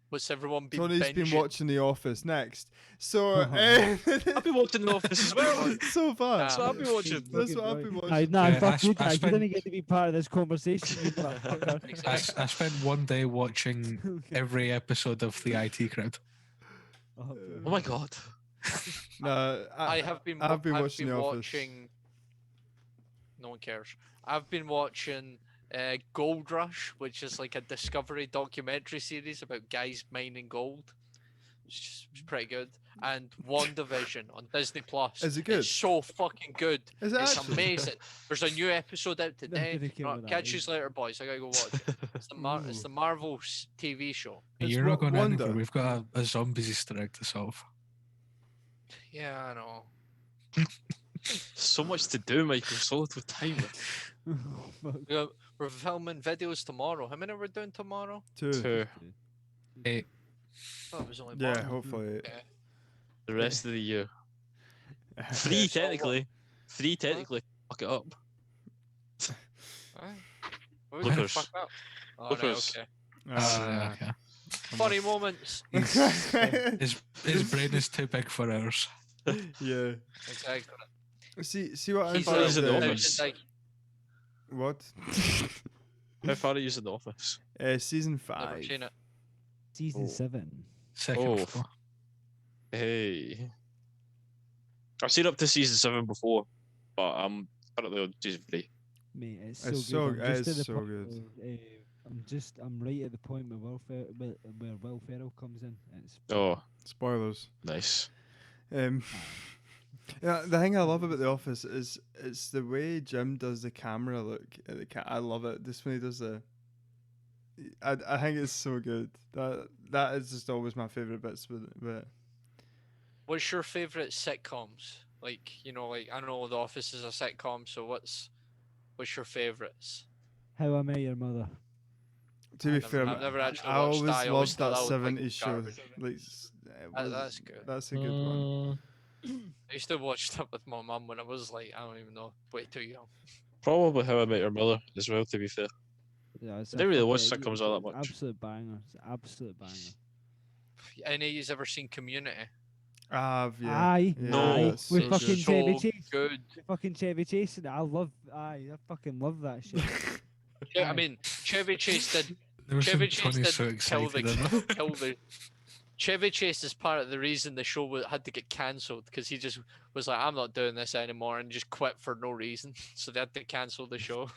What's everyone been
Tony's
binging?
been watching The Office next. So,
I've been watching The Office as well.
so far.
That's what I've been
watching.
That's what I've been watching.
Aye, nah,
Yeah,
fuck you,
I
Jack. You
spent-
didn't get to be part of this conversation, you motherfucker.
Exactly.
I spent one day watching every episode of the IT Crowd.
Oh,
Oh my god.
No,
I have been.
I've been watching The Office.
watching. No one cares. I've been watching Gold Rush, which is like a Discovery documentary series about guys mining gold. It's pretty good. And WandaVision on Disney Plus.
Is it good?
It's so fucking good.
Is it
It's
actually?
amazing. There's a new episode out today.
didn't care what that
Catch
is.
you later, boys. I gotta go watch it. It's the Marvel TV show.
It's
You're not going
Wanda.
anywhere. We've got a zombies Easter egg to solve.
Yeah, I know.
So much to do, Michael. So little time.
Fuck.
We're filming videos tomorrow. How many are we doing tomorrow?
Two.
Hey,
Oh, it was only
Yeah,
one.
hopefully.
Yeah.
The rest of the year.
Yeah,
Three
so what-
technically. Three technically. Fuck it up.
Aye. What was it?
Lookers.
Fuck up. Oh, right,
Lookers.
okay.
okay.
Funny moments.
His brain is too big for ours.
Yeah.
Exactly.
See what
He's
He's in the
like-
office.
like,
What?
How far are you in the office?
Season
never
5.
seen it.
Season
Oh.
7.
Second
Oh.
floor.
Hey. I've seen up to season 7 before, but I'm currently on season 3.
Mate, it's
It's
so good.
so-
I'm just
it
at
is
the
so
point
good.
where, I'm right at the point where Will Ferrell comes in. It's
Oh,
Spoilers.
nice.
Yeah, the thing I love about The Office is it's the way Jim does the camera look at the I love it. Just when he does the, I think it's so good. That is just always my favorite bits with it.
What's your favorite sitcoms? Like, like I know The Office is a sitcom, so what's your favorites?
How I Met Your Mother.
To be fair,
I've never actually
I
watched
always
that. I always
loved
thought
that
that was, like,
70s show.
garbage.
Like,
That's good.
That's a good one.
I used to watch that with my mum when I was like, I don't even know, way too young.
Probably How I Met Your Mother as well, to be fair.
Yeah, it's
I didn't really watch
fucking-
sitcoms all that much.
Absolute banger. It's an absolute banger.
Any of you's ever seen Community?
Yeah.
Aye,
Yeah,
No.
aye.
it's
With
so
fucking
good.
Chevy
So
Chase.
good.
With fucking Chevy Chase. And I fucking love that shit.
Yeah, I
Aye.
mean, Chevy Chase did
There was
Chevy
some
Chase
Tony
did
so
kill the
excited.
kill the. Chevy Chase is part of the reason the show had to get cancelled because he just was like, I'm not doing this anymore, and just quit for no reason. So they had to cancel the show.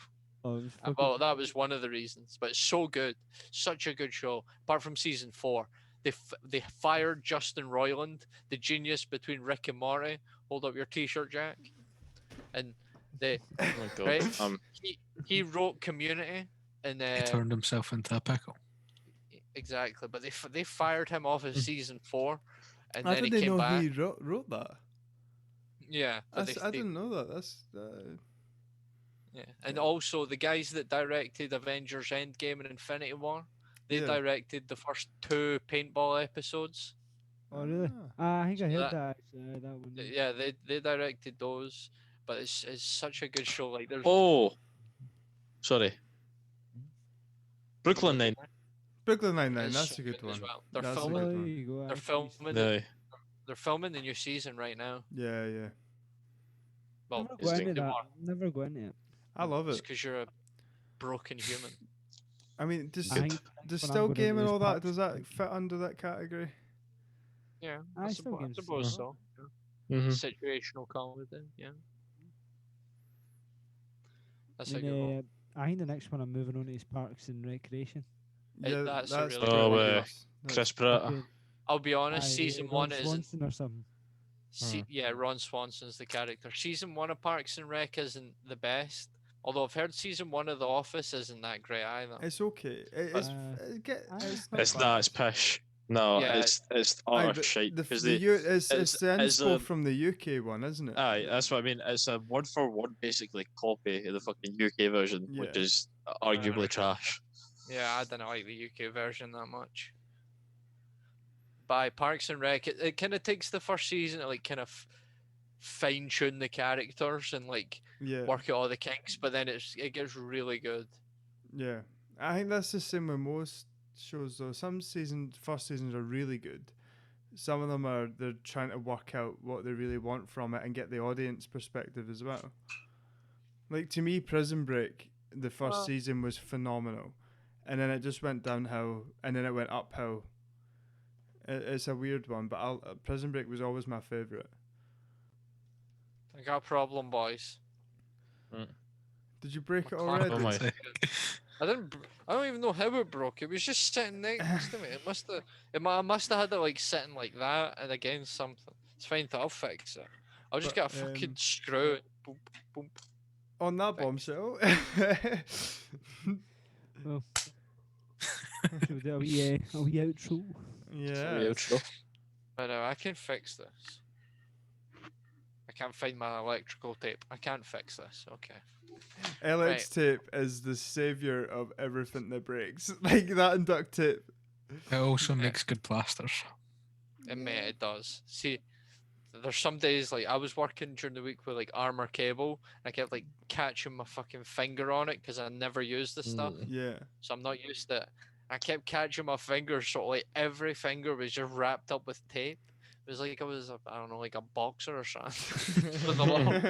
Oh, it was
Well,
fucking-
that was one of the reasons, but it's so good, such a good show. Apart from season 4, they fired Justin Roiland, the genius between Rick and Morty. Hold up your T-shirt, Jack. And they
Oh my god.
Right?
Um,
he wrote Community, and
He turned himself into a pickle.
exactly, but they fired him off of season 4, and
I
then he
didn't
came
know
back.
he wrote that.
Yeah, but
I didn't know that. That's
yeah, and also the guys that directed Avengers Endgame and Infinity War, they
Yeah.
directed the first 2 paintball episodes.
Oh, really?
Ah.
I think I
So
heard
that-
that actually. That one.
Yeah, they directed those. but it's such a good show. Like there's
Oh, sorry. Brooklyn Nine.
Brooklyn Nine-Nine,
is
that's
so
a good
as
one.
well. They're
That's a
filming.
good
There
one.
you go.
They're
Aye,
filming.
No.
They're filming the new season right now.
Yeah, yeah.
Well,
Never
it's
go
it's
into
they
that.
are.
Never go into it.
I love
It's
it.
because you're a broken human.
I mean, does
I think
does
when I'm
still
going into
game and
those
all that,
parks
does that
and
fit under that category?
Yeah,
I still
I
games
suppose
still.
so. Yeah.
Mm-hmm.
Situational comedy. Yeah. That's a good one.
I think the next one I'm moving on to is Parks and Recreation.
Yeah,
that's a
that's
really
good one.
pretty
Oh,
good.
Chris
That's-
Pratt.
Fucking-
I'll be honest.
aye,
Season
Ron
1 isn't.
Swanson or something.
Yeah, Ron Swanson's the character. Season 1 of Parks and Rec isn't the best. Although I've heard season 1 of The Office isn't that great either.
It's okay.
But-
It's not
It's
bad.
not. It's pish. No,
Yeah.
it's
Aye,
utter
but
shite.
the,
Because
the
they.
U, it's
it's-
the
it's
inspo
a-
from the UK one, isn't it?
Aye, that's what I mean. It's a word for word, basically, copy of the fucking UK version, which
Yeah.
is arguably trash.
Yeah, I don't like the UK version that much. By Parks and Rec, it kind of takes the first season to like kind of fine tune the characters and like
Yeah.
work out all the kinks, but then it gets really good.
Yeah. I think that's the same with most shows though. Some first seasons are really good. Some of them they're trying to work out what they really want from it and get the audience perspective as well. Like to me, Prison Break, the first
Well-
season was phenomenal. And then it just went downhill and then it went uphill. It's a weird one, but Prison Break was always my favourite.
I got a problem, boys.
Did you break it
My
already?
Oh my.
I didn't. I don't even know how it broke. It was just sitting next to me. It must have. I must have had it like sitting like that and against something. It's fine. I'll fix it. I'll just
But,
get a fucking screw. Boom, boom.
On that
Thanks.
bombshell.
Should we do a wee outro?
Yeah.
Outro.
But I can fix this. I can't find my electrical tape. I can't fix this. Okay.
LX tape is the savior of everything that breaks. Like that and duct tape.
It also makes good plasters.
It does. See, there's some days like I was working during the week with like armor cable. And I kept like catching my fucking finger on it because I never used this stuff,
Yeah.
so I'm not used to it. I kept catching my fingers, so like every finger was just wrapped up with tape. It was like I was, I don't know, like a boxer or something. With them all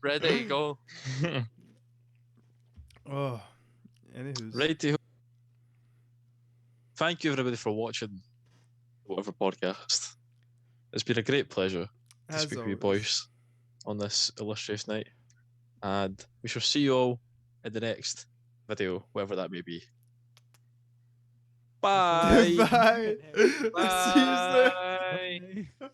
ready to go.
Oh. Anywho's.
Righty. Thank you everybody for watching whatever podcast. It's been a great pleasure to
As
speak with you
always.
boys on this illustrious night. And we shall see you all in the next video, whatever that may be. Bye.
Bye. See you soon.
Bye.
Bye.